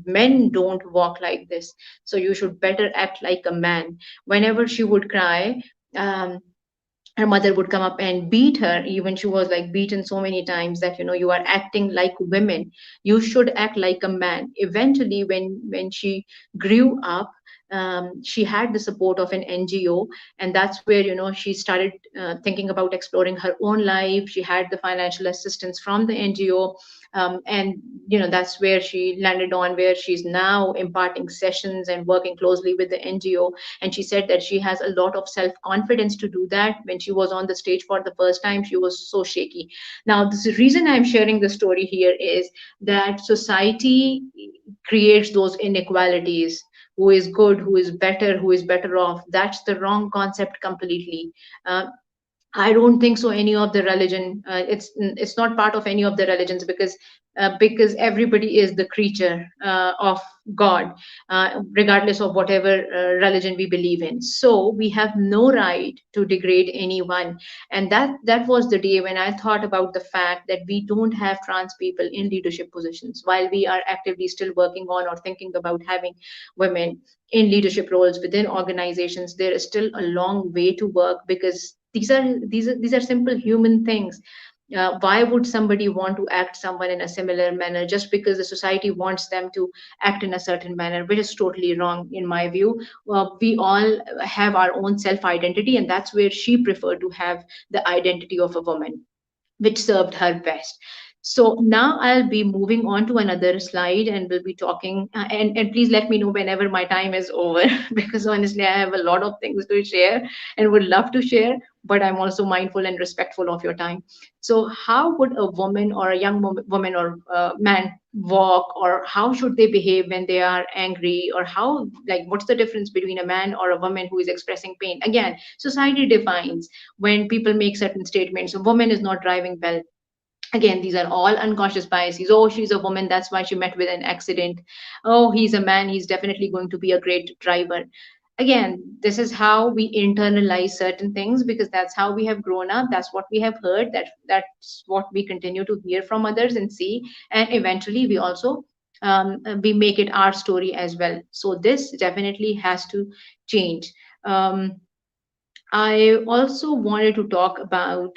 men don't walk like this, so you should better act like a man. Whenever she would cry, um, her mother would come up and beat her. Even she was like beaten so many times that you are acting like women, you should act like a man. Eventually when she grew up, she had the support of an NGO, and that's where she started thinking about exploring her own life. She had the financial assistance from the NGO, and that's where she landed on where she's now imparting sessions and working closely with the NGO. And she said that she has a lot of self confidence to do that. When she was on the stage for the first time, she was so shaky. Now the reason I'm sharing the story here is that society creates those inequalities. Who is good, who is better off? That's the wrong concept completely. uh, I don't think so. Any of the religion, it's not part of any of the religions, because everybody is the creature of God, regardless of whatever religion we believe in. So we have no right to degrade anyone, and that was the day when I thought about the fact that we don't have trans people in leadership positions, while we are actively still working on or thinking about having women in leadership roles within organizations. There is still a long way to work, because these are simple human things. Why would somebody want to act someone in a similar manner just because the society wants them to act in a certain manner, which is totally wrong in my view. We all have our own self identity, and that's where she preferred to have the identity of a woman, which served her best. So now I'll be moving on to another slide, and we'll be talking. And please let me know whenever my time is over, because honestly, I have a lot of things to share and would love to share, but I'm also mindful and respectful of your time. So, how would a woman or a young woman or man walk, or how should they behave when they are angry, or how, like, what's the difference between a man or a woman who is expressing pain? Again, society defines when people make certain statements. A woman is not driving well. Again, these are all unconscious biases. Oh, she's a woman, that's why she met with an accident. Oh, he's a man, he's definitely going to be a great driver. Again, this is how we internalize certain things, because that's how we have grown up, that's what we have heard, that's what we continue to hear from others and see, and eventually we also we make it our story as well. So this definitely has to change. I also wanted to talk about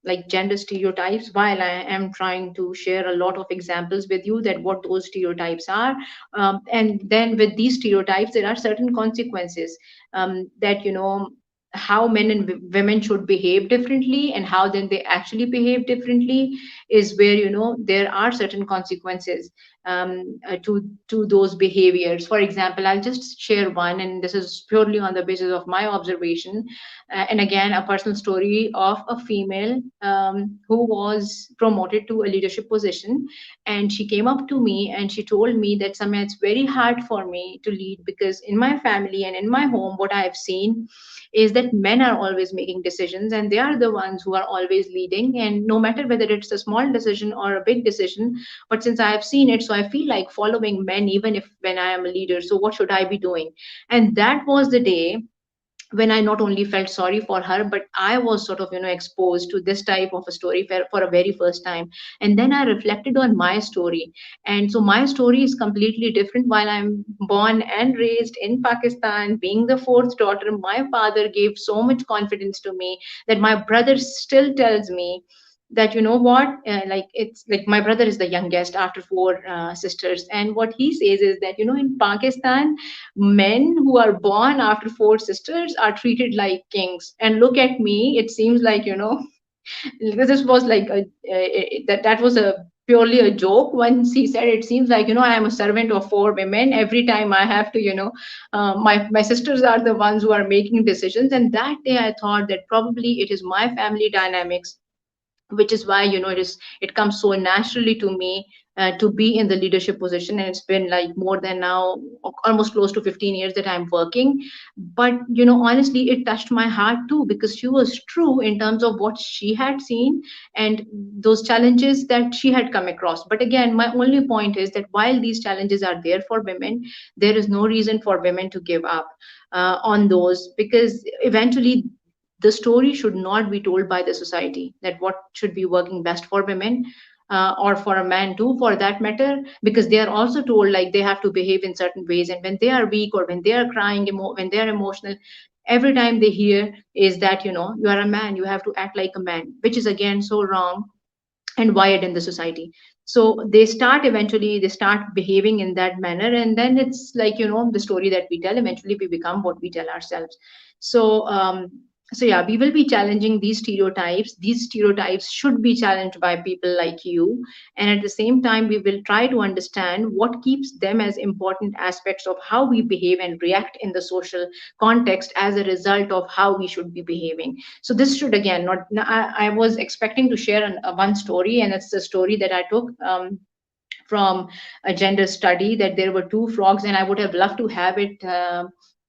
like gender stereotypes, while I am trying to share a lot of examples with you that what those stereotypes are. And then with these stereotypes, there are certain consequences, that, how men and women should behave differently, and how then they actually behave differently is where, there are certain consequences to those behaviors. For example, I'll just share one, and this is purely on the basis of my observation, and again, a personal story of a female who was promoted to a leadership position. And she came up to me and she told me that, Samya, it's very hard for me to lead, because in my family and in my home, what I have seen is that men are always making decisions, and they are the ones who are always leading. And no matter whether it's a small decision or a big decision, but since I have seen it, so I feel like following men, even if when I am a leader. So what should I be doing? And that was the day when I not only felt sorry for her, but I was sort of, exposed to this type of a story for a very first time. And then I reflected on my story. And so my story is completely different. While I'm born and raised in Pakistan, being the fourth daughter, my father gave so much confidence to me that my brother still tells me that, like, it's like my brother is the youngest after four sisters, and what he says is that, in Pakistan, men who are born after four sisters are treated like kings. And look at me, it seems like, this was like that was a purely a joke. Once he said, it seems like, I am a servant of four women, every time I have to, my sisters are the ones who are making decisions. And that day I thought that probably it is my family dynamics, which is why, it comes so naturally to me to be in the leadership position. And it's been like more than now almost close to 15 years that I'm working. But, honestly, it touched my heart too, because she was true in terms of what she had seen and those challenges that she had come across. But again, my only point is that while these challenges are there for women, there is no reason for women to give up on those, because eventually the story should not be told by the society that what should be working best for women, or for a man too, for that matter, because they are also told like they have to behave in certain ways. And when they are weak, or when they are crying, when they are emotional, every time they hear is that, you are a man, you have to act like a man, which is again so wrong and wired in the society. So they start behaving in that manner, and then it's like, the story that we tell, eventually we become what we tell ourselves. So yeah, we will be challenging these stereotypes. These stereotypes should be challenged by people like you, and at the same time we will try to understand what keeps them as important aspects of how we behave and react in the social context as a result of how we should be behaving. So this should again not. I was expecting to share one story, and it's the story that I took from a gender study, that there were two frogs, and I would have loved to have it.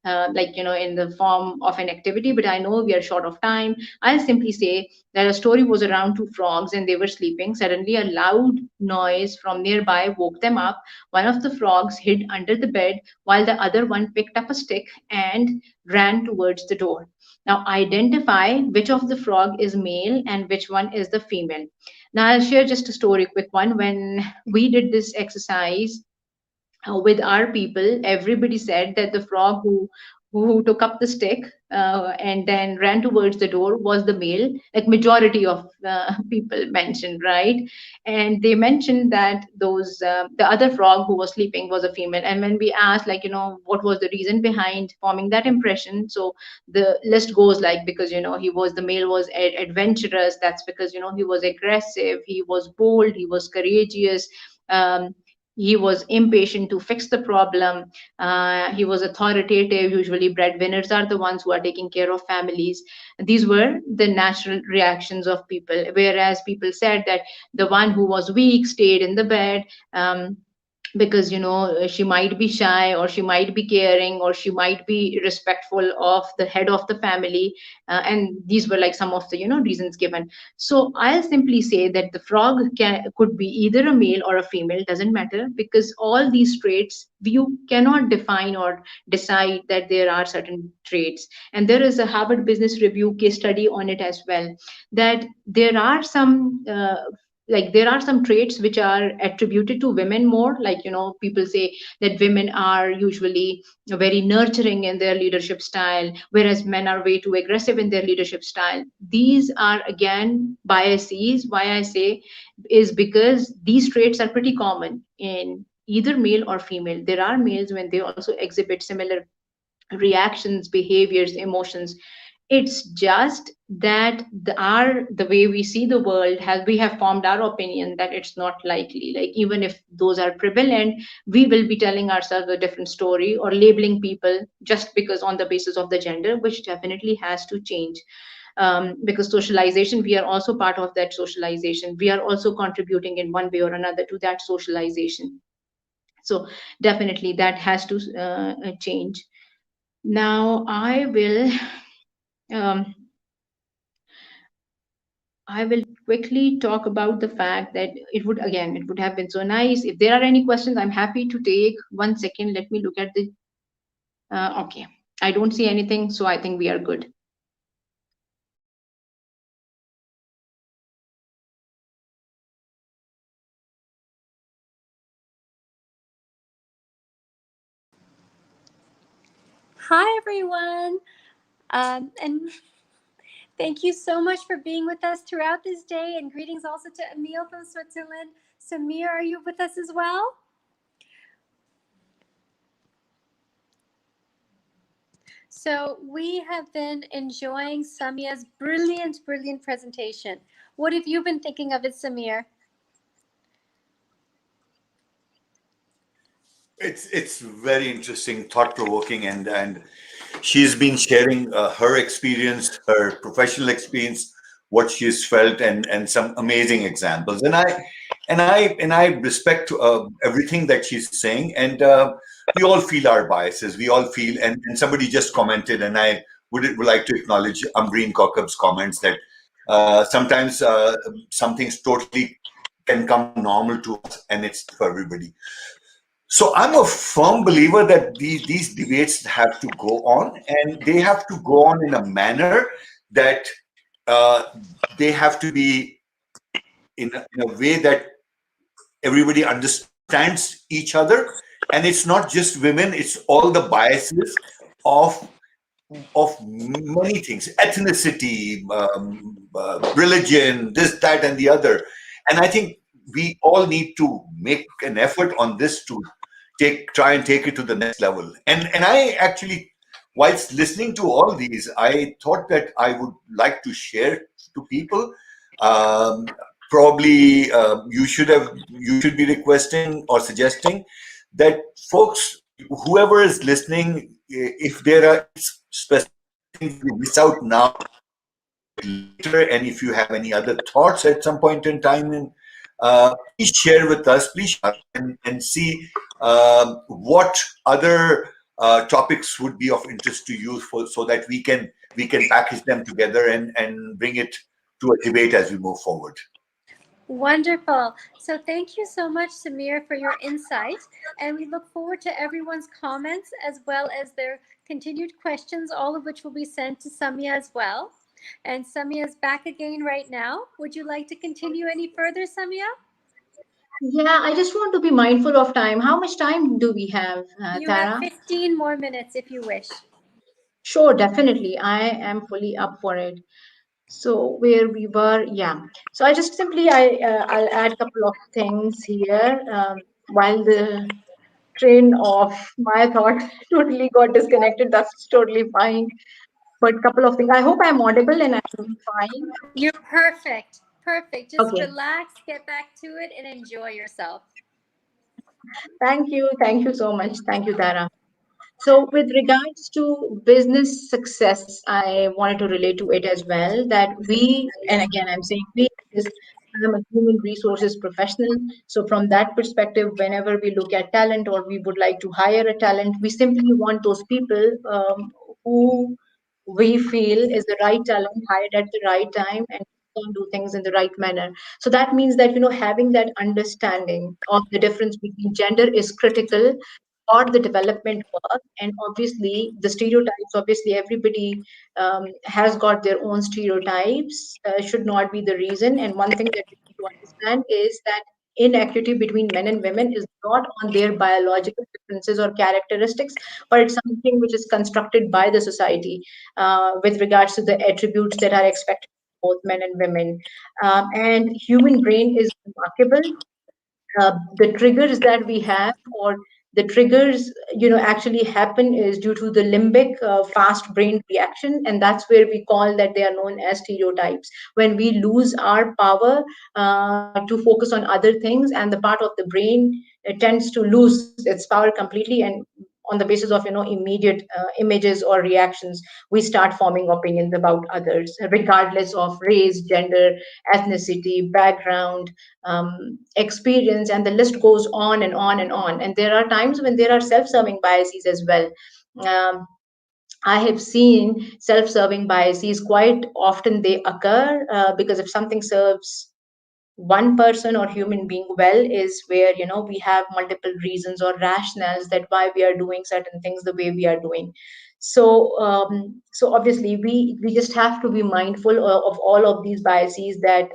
like, in the form of an activity, but I know we are short of time. I'll simply say that a story was around two frogs and they were sleeping. Suddenly, a loud noise from nearby woke them up. One of the frogs hid under the bed, while the other one picked up a stick and ran towards the door. Now, identify which of the frog is male and which one is the female. Now, I'll share just a story, quick one. When we did this exercise with our people, everybody said that the frog who took up the stick and then ran towards the door was the male. Like majority of people mentioned, right? And they mentioned that those the other frog who was sleeping was a female. And when we asked, like, what was the reason behind forming that impression, so the list goes like, because he was the male was adventurous. That's because he was aggressive, he was bold, he was courageous. um, he was impatient to fix the problem. He was authoritative. Usually, breadwinners are the ones who are taking care of families. These were the natural reactions of people. Whereas people said that the one who was weak stayed in the bed. Because she might be shy, or she might be caring, or she might be respectful of the head of the family. And these were like some of the reasons given. So I'll simply say that the frog could be either a male or a female, doesn't matter, because all these traits you cannot define or decide that there are certain traits. And there is a Harvard Business Review case study on it as well, that there are some there are some traits which are attributed to women more. Like, people say that women are usually very nurturing in their leadership style, whereas men are way too aggressive in their leadership style. These are again biases. Why I say is because these traits are pretty common in either male or female. There are males when they also exhibit similar reactions, behaviors, emotions. It's just that the way we see the world has we have formed our opinion that it's not likely. Like, even if those are prevalent, we will be telling ourselves a different story or labeling people just because on the basis of the gender, which definitely has to change. Because socialization, we are also part of that socialization. We are also contributing in one way or another to that socialization. So definitely that has to change. Now um, I will quickly talk about the fact that it would have been so nice. If there are any questions, I'm happy to take. 1 second, let me look at the. Okay, I don't see anything, so I think we are good. Hi, everyone. And thank you so much for being with us throughout this day. And greetings also to Emil from Switzerland. Samir, are you with us as well? So we have been enjoying Samia's brilliant presentation. What have you been thinking of it, Samir? It's very interesting, thought provoking, and she's been sharing her experience, her professional experience, what she's felt, and some amazing examples. And I respect everything that she's saying. And we all feel our biases. We all feel, and somebody just commented, and I would like to acknowledge Ambreen Kokab's comments that sometimes some things totally can come normal to us, and it's for everybody. So I'm a firm believer that these debates have to go on, and they have to go on in a manner that uh, they have to be in a way that everybody understands each other, and it's not just women; it's all the biases of many things: ethnicity, religion, this, that, and the other. And I think we all need to make an effort on this to try and take it to the next level. And I actually, whilst listening to all these, I thought that I would like to share to people. Um, Probably you should be requesting or suggesting that folks, whoever is listening, if there are specific things we miss out now, later, and if you have any other thoughts at some point in time, please share with us. Please share and see what other topics would be of interest to you, so that we can package them together and bring it to a debate as we move forward. Wonderful. So thank you so much, Samir, for your insight. And we look forward to everyone's comments as well as their continued questions, all of which will be sent to Samia as well. And Samia is back again right now. Would you like to continue any further, Samia? Yeah, I just want to be mindful of time. How much time do we have, You have Tara? 15 more minutes if you wish. Sure, definitely. I am fully up for it. So where we were, yeah. So I just simply I'll add a couple of things here while the train of my thought totally got disconnected. That's totally fine. But couple of things. I hope I'm audible and I'm fine. You're perfect. Perfect. Just Okay. relax, get back to it, and enjoy yourself. Thank you. Thank you so much. Thank you, Tara. So, with regards to business success, I wanted to relate to it as well that we, and again, I'm saying we, because I'm a human resources professional. So, from that perspective, whenever we look at talent or we would like to hire a talent, we simply want those people who we feel is the right talent hired at the right time and can do things in the right manner. So that means that having that understanding of the difference between gender is critical or the development work. And obviously the stereotypes, obviously everybody has got their own stereotypes, should not be the reason. And one thing that we need to understand is that inequity between men and women is not on their biological differences or characteristics, but it's something which is constructed by the society with regards to the attributes that are expected of both men and women. And human brain is remarkable. The triggers that we have, or the triggers actually happen is due to the limbic fast brain reaction, and that's where we call that they are known as stereotypes. When we lose our power to focus on other things, and the part of the brain tends to lose its power completely, and on the basis of immediate images or reactions, we start forming opinions about others regardless of race, gender, ethnicity, background, experience, and the list goes on and on and on. And there are times when there are self-serving biases as well. um, I have seen self-serving biases quite often. They occur because if something serves one person or human being well, is where we have multiple reasons or rationales that why we are doing certain things the way we are doing. So obviously we just have to be mindful of all of these biases that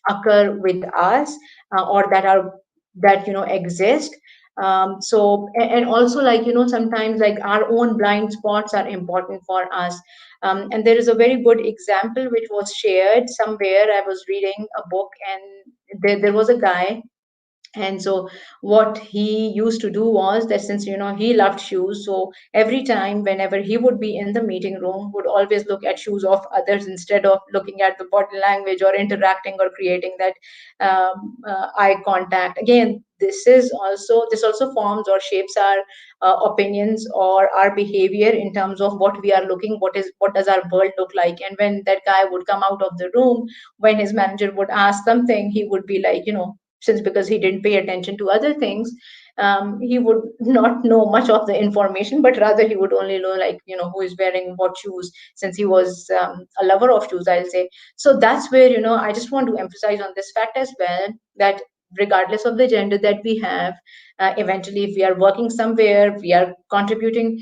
occur with us, or that exist. And also, like sometimes, like, our own blind spots are important for us. And there is a very good example which was shared somewhere. I was reading a book, and there was a guy. And so what he used to do was that, since he loved shoes, so every time whenever he would be in the meeting room, would always look at shoes of others instead of looking at the body language or interacting or creating that eye contact. Again, this also forms or shapes our opinions or our behavior in terms of what we are looking, what does our world look like. And when that guy would come out of the room, when his manager would ask something, he would be like, since because he didn't pay attention to other things, he would not know much of the information, but rather he would only know, like, who is wearing what shoes, since he was a lover of shoes, I'll say. So that's where I just want to emphasize on this fact as well, that regardless of the gender that we have, eventually if we are working somewhere, we are contributing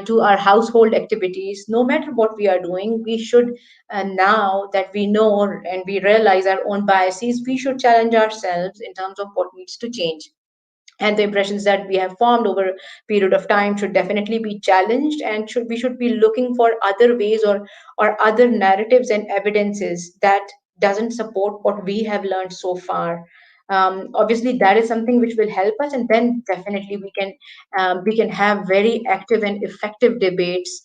to our household activities, no matter what we are doing, we should, now that we know and we realize our own biases, we should challenge ourselves in terms of what needs to change. And the impressions that we have formed over a period of time should definitely be challenged, and we should be looking for other ways, or other narratives and evidences that doesn't support what we have learned so far. Obviously that is something which will help us, and then definitely we can have very active and effective debates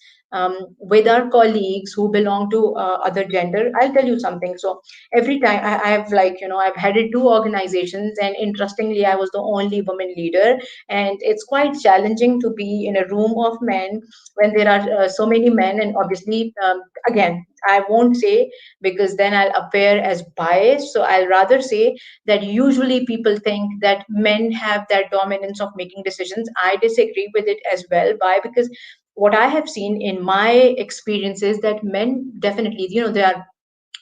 with our colleagues who belong to other gender. I'll tell you something. So every time I've like, I've headed two organizations, and interestingly, I was the only woman leader. And it's quite challenging to be in a room of men when there are so many men. And obviously, again, I won't say, because then I'll appear as biased. So I'll rather say that usually people think that men have that dominance of making decisions. I disagree with it as well. Why? Because what I have seen in my experience is that men definitely,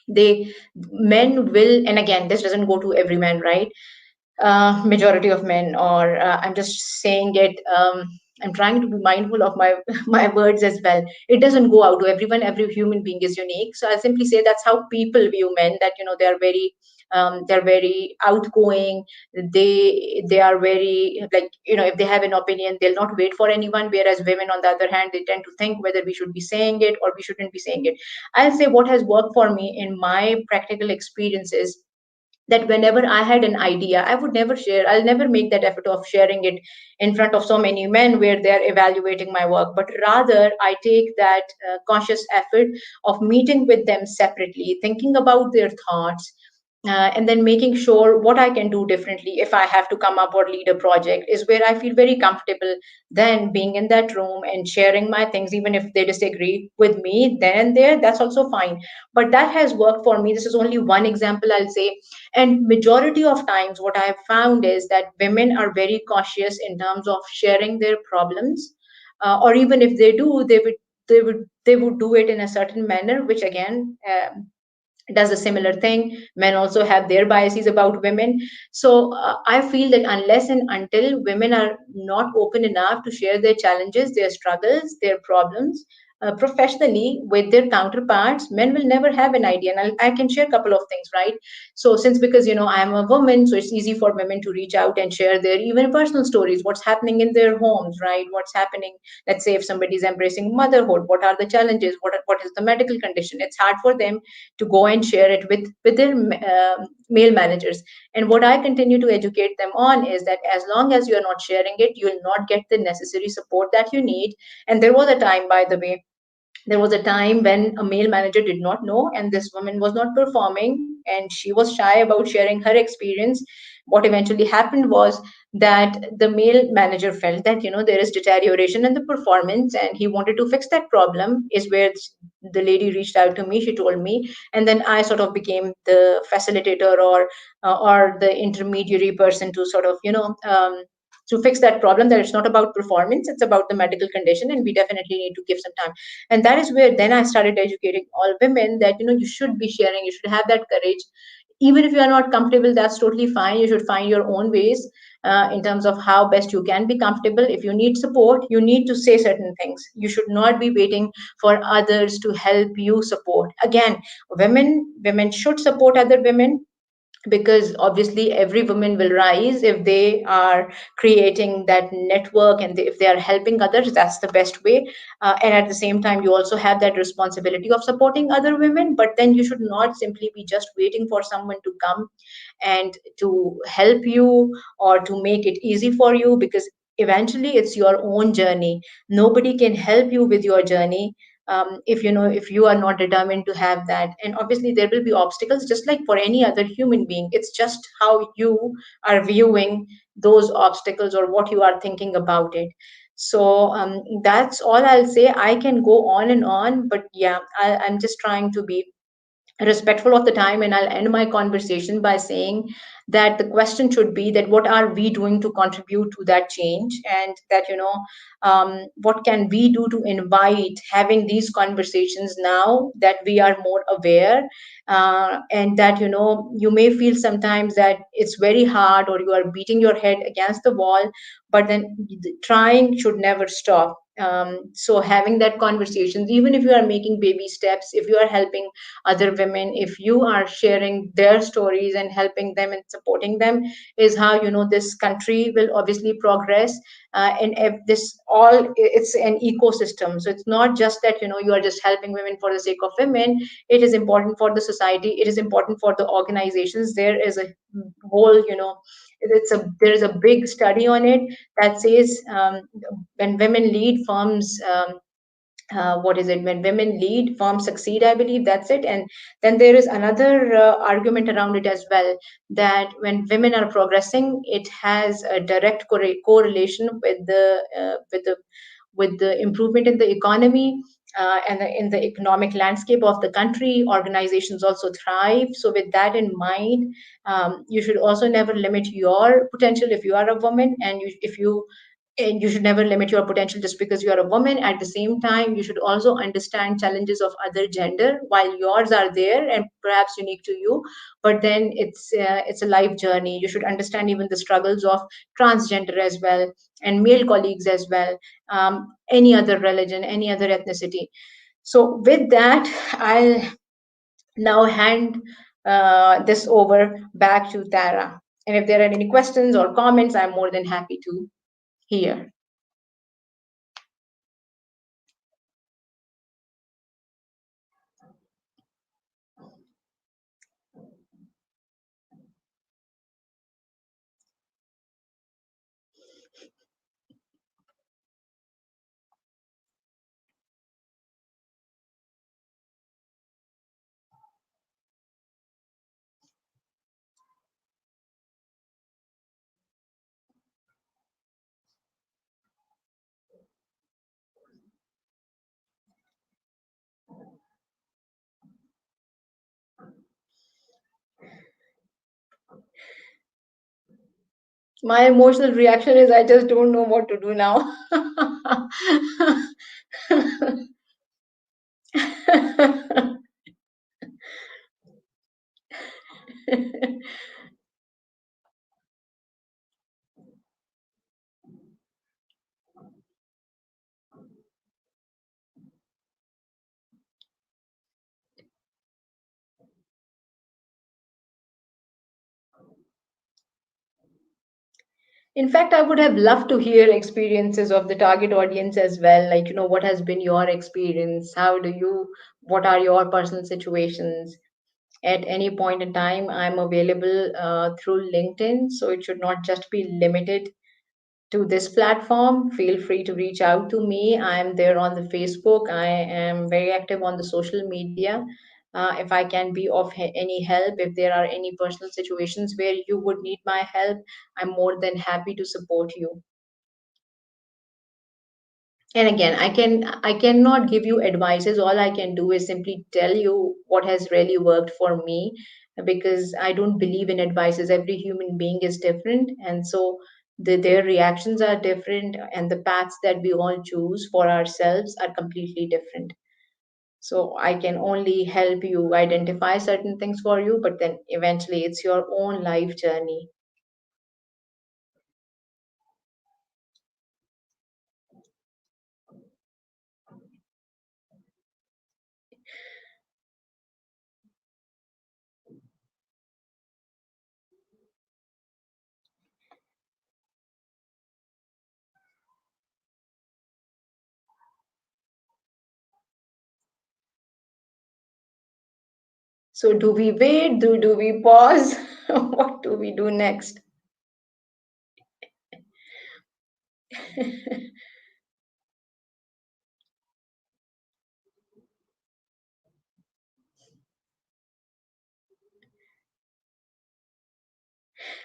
they men will, and again, this doesn't go to every man, right? Majority of men, or I'm just saying it. I'm trying to be mindful of my my words as well. It doesn't go out to everyone. Every human being is unique. So I'll simply say that's how people view men. That they're very outgoing. They are very, like, if they have an opinion, they'll not wait for anyone. Whereas women, on the other hand, they tend to think whether we should be saying it or we shouldn't be saying it. I'll say what has worked for me in my practical experiences, that whenever I had an idea, I would never share. I'll never make that effort of sharing it in front of so many men where they're evaluating my work, but rather I take that conscious effort of meeting with them separately, thinking about their thoughts, and then making sure what I can do differently if I have to come up or lead a project is where I feel very comfortable. Then being in that room and sharing my things, even if they disagree with me then and there, that's also fine. But that has worked for me. This is only one example, I'll say. And majority of times what I have found is that women are very cautious in terms of sharing their problems, or even if they do, they would do it in a certain manner, which again, does a similar thing. Men also have their biases about women. So I feel that unless and until women are not open enough to share their challenges, their struggles, their problems, professionally with their counterparts, men will never have an idea. And I can share a couple of things, right? So since, because I'm a woman, so it's easy for women to reach out and share their even personal stories, what's happening in their homes, right? What's happening, let's say if somebody's embracing motherhood, what are the challenges, what is the medical condition. It's hard for them to go and share it with their male managers. And what I continue to educate them on is that as long as you are not sharing it, you will not get the necessary support that you need. And there was a time, by the way, there was a time when a male manager did not know, and this woman was not performing and she was shy about sharing her experience. What eventually happened was that the male manager felt that there is deterioration in the performance and he wanted to fix that problem, is where the lady reached out to me, she told me. And then I sort of became the facilitator, or the intermediary person to sort of to fix that problem, that it's not about performance, it's about the medical condition, and we definitely need to give some time. And that is where then I started educating all women that you should be sharing, you should have that courage. Even if you are not comfortable, that's totally fine. You should find your own ways, in terms of how best you can be comfortable. If you need support, you need to say certain things. You should not be waiting for others to help you support. Again, women should support other women, because obviously every woman will rise if they are creating that network, and if they are helping others, that's the best way. And at the same time, you also have that responsibility of supporting other women, but then you should not simply be just waiting for someone to come and to help you or to make it easy for you, because eventually it's your own journey. Nobody can help you with your journey, if you are not determined to have that. And obviously there will be obstacles, just like for any other human being. It's just how you are viewing those obstacles, or what you are thinking about it. So that's all I'll say. I can go on and on, but yeah, I'm just trying to be respectful of the time, and I'll end my conversation by saying that the question should be that what are we doing to contribute to that change, and that what can we do to invite having these conversations now that we are more aware. And that you may feel sometimes that it's very hard, or you are beating your head against the wall, but then trying should never stop. So having that conversation, even if you are making baby steps, if you are helping other women, if you are sharing their stories and helping them and supporting them, is how this country will obviously progress. And if this all, it's an ecosystem. So it's not just that you are just helping women for the sake of women. It is important for the society, it is important for the organizations. There is a whole, there is a big study on it that says, when women lead firms, what is it, when women lead, firms succeed, I believe that's it. And then there is another argument around it as well, that when women are progressing, it has a direct correlation with the improvement in the economy, and in the economic landscape of the country. Organizations also thrive. So with that in mind, you should also never limit your potential if you are a woman, and you should never limit your potential just because you are a woman. At the same time, you should also understand challenges of other gender while yours are there and perhaps unique to you. But then it's a life journey. You should understand even the struggles of transgender as well, and male colleagues as well, any other religion, any other ethnicity. So with that, I'll now hand this over back to Tara. And if there are any questions or comments, I'm more than happy to hear. My emotional reaction is I just don't know what to do now. In fact, I would have loved to hear experiences of the target audience as well. Like, what has been your experience? What are your personal situations? At any point in time, I'm available through LinkedIn. So it should not just be limited to this platform. Feel free to reach out to me. I'm there on the Facebook. I am very active on the social media. If I can be of any help, if there are any personal situations where you would need my help, I'm more than happy to support you. And again, I cannot give you advices. All I can do is simply tell you what has really worked for me, because I don't believe in advices. Every human being is different, and so their reactions are different, and the paths that we all choose for ourselves are completely different. So I can only help you identify certain things for you, but then eventually it's your own life journey. So do we wait? Do we pause? What do we do next?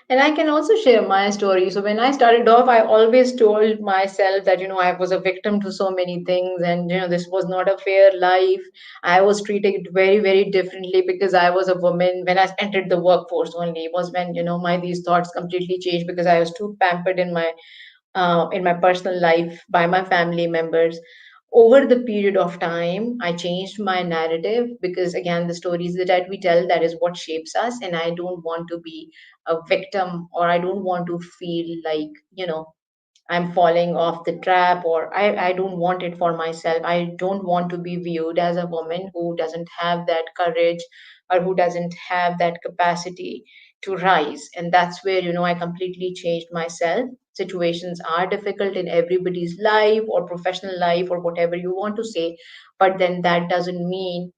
And I can also share my story. So when I started off, I always told myself that, I was a victim to so many things, and, this was not a fair life. I was treated very, very differently because I was a woman. When I entered the workforce only was when, my these thoughts completely changed, because I was too pampered in my personal life by my family members. Over the period of time, I changed my narrative, because again, the stories that we tell, that is what shapes us. And I don't want to be a victim, or I don't want to feel like, I'm falling off the trap, or I don't want it for myself. I don't want to be viewed as a woman who doesn't have that courage, or who doesn't have that capacity to rise. And that's where, I completely changed myself. Situations are difficult in everybody's life or professional life or whatever you want to say. But then that doesn't mean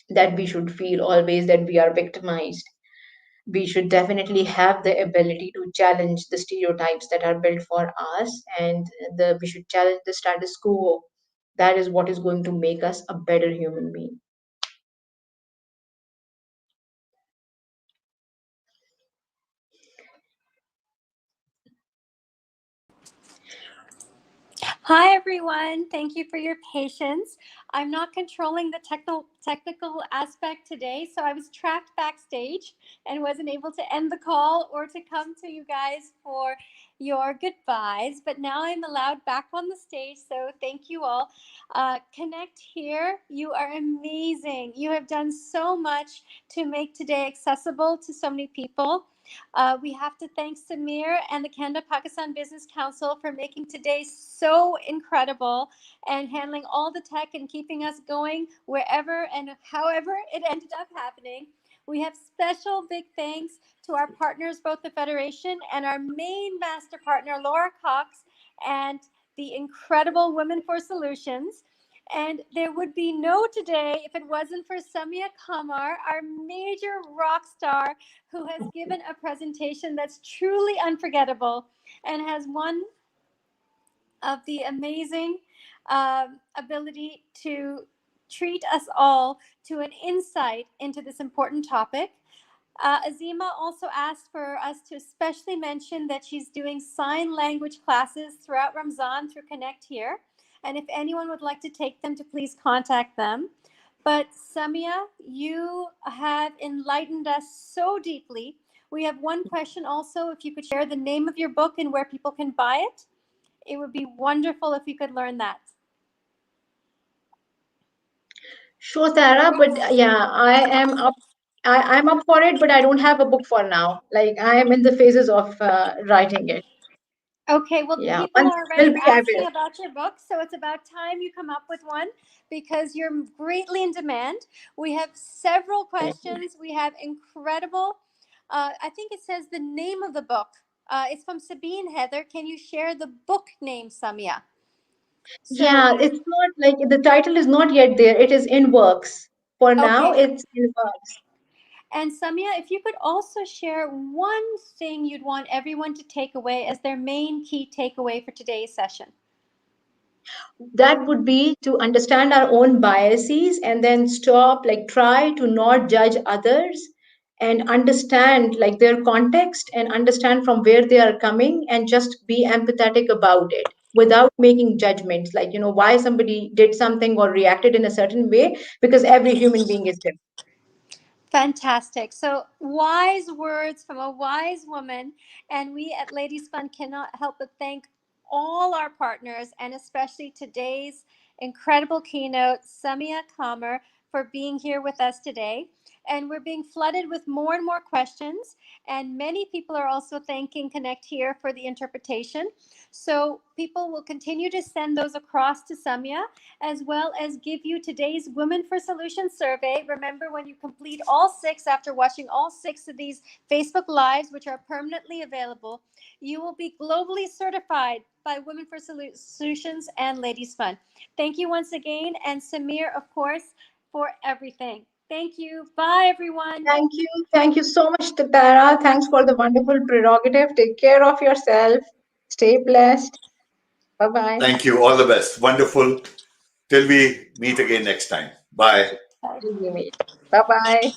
that we should feel always that we are victimized. We should definitely have the ability to challenge the stereotypes that are built for us, and we should challenge the status quo. That is what is going to make us a better human being. Hi, everyone. Thank you for your patience. I'm not controlling the technical aspect today, so I was trapped backstage and wasn't able to end the call or to come to you guys for your goodbyes. But now I'm allowed back on the stage, so thank you all. Connect here. You are amazing. You have done so much to make today accessible to so many people. We have to thank Samir and the Canada Pakistan Business Council for making today so incredible and handling all the tech and keeping us going wherever and however it ended up happening. We have special big thanks to our partners, both the Federation and our main master partner, Laura Cox, and the incredible Women for Solutions. And there would be no today if it wasn't for Samia Kamar, our major rock star, who has given a presentation that's truly unforgettable and has one of the amazing ability to treat us all to an insight into this important topic. Azima also asked for us to especially mention that she's doing sign language classes throughout Ramzan through Connect Here. And if anyone would like to take them, to please contact them. But Samia, you have enlightened us so deeply. We have one question also. If you could share the name of your book and where people can buy it, it would be wonderful if you could learn that. Sure, Tara, but yeah, I'm up for it, but I don't have a book for now. Like I am in the phases of writing it. Okay, well, Yeah, people once are it will already be, I asking will. about your book, so it's about time you come up with one because you're greatly in demand. We have several Thank you. questions. We have incredible, I think it says the name of the book. It's from Sabine Heather. Can you share the book name, Samia? So, Yeah, it's not like the title is not yet there. It is in works. For now, okay. it's in works. And Samia, if you could also share one thing you'd want everyone to take away as their main key takeaway for today's session. That would be to understand our own biases and then stop, like try to not judge others and understand like their context and understand from where they are coming and just be empathetic about it without making judgments like why somebody did something or reacted in a certain way, because every human being is different. Fantastic. So, wise words from a wise woman. And we at Ladies Fund cannot help but thank all our partners and especially today's incredible keynote, Samia Kamer, for being here with us today. And we're being flooded with more and more questions. And many people are also thanking Connect Here for the interpretation. So, people will continue to send those across to Samia, as well as give you today's Women for Solutions survey. Remember, when you complete all 6 after watching all 6 of these Facebook Lives, which are permanently available, you will be globally certified by Women for Solutions and Ladies Fund. Thank you once again, and Samir, of course, for everything. Thank you. Bye, everyone. Thank you so much, Tara. Thanks for the wonderful prerogative. Take care of yourself. Stay blessed. Bye bye. Thank you. All the best. Wonderful. Till we meet again next time. Bye. Bye bye.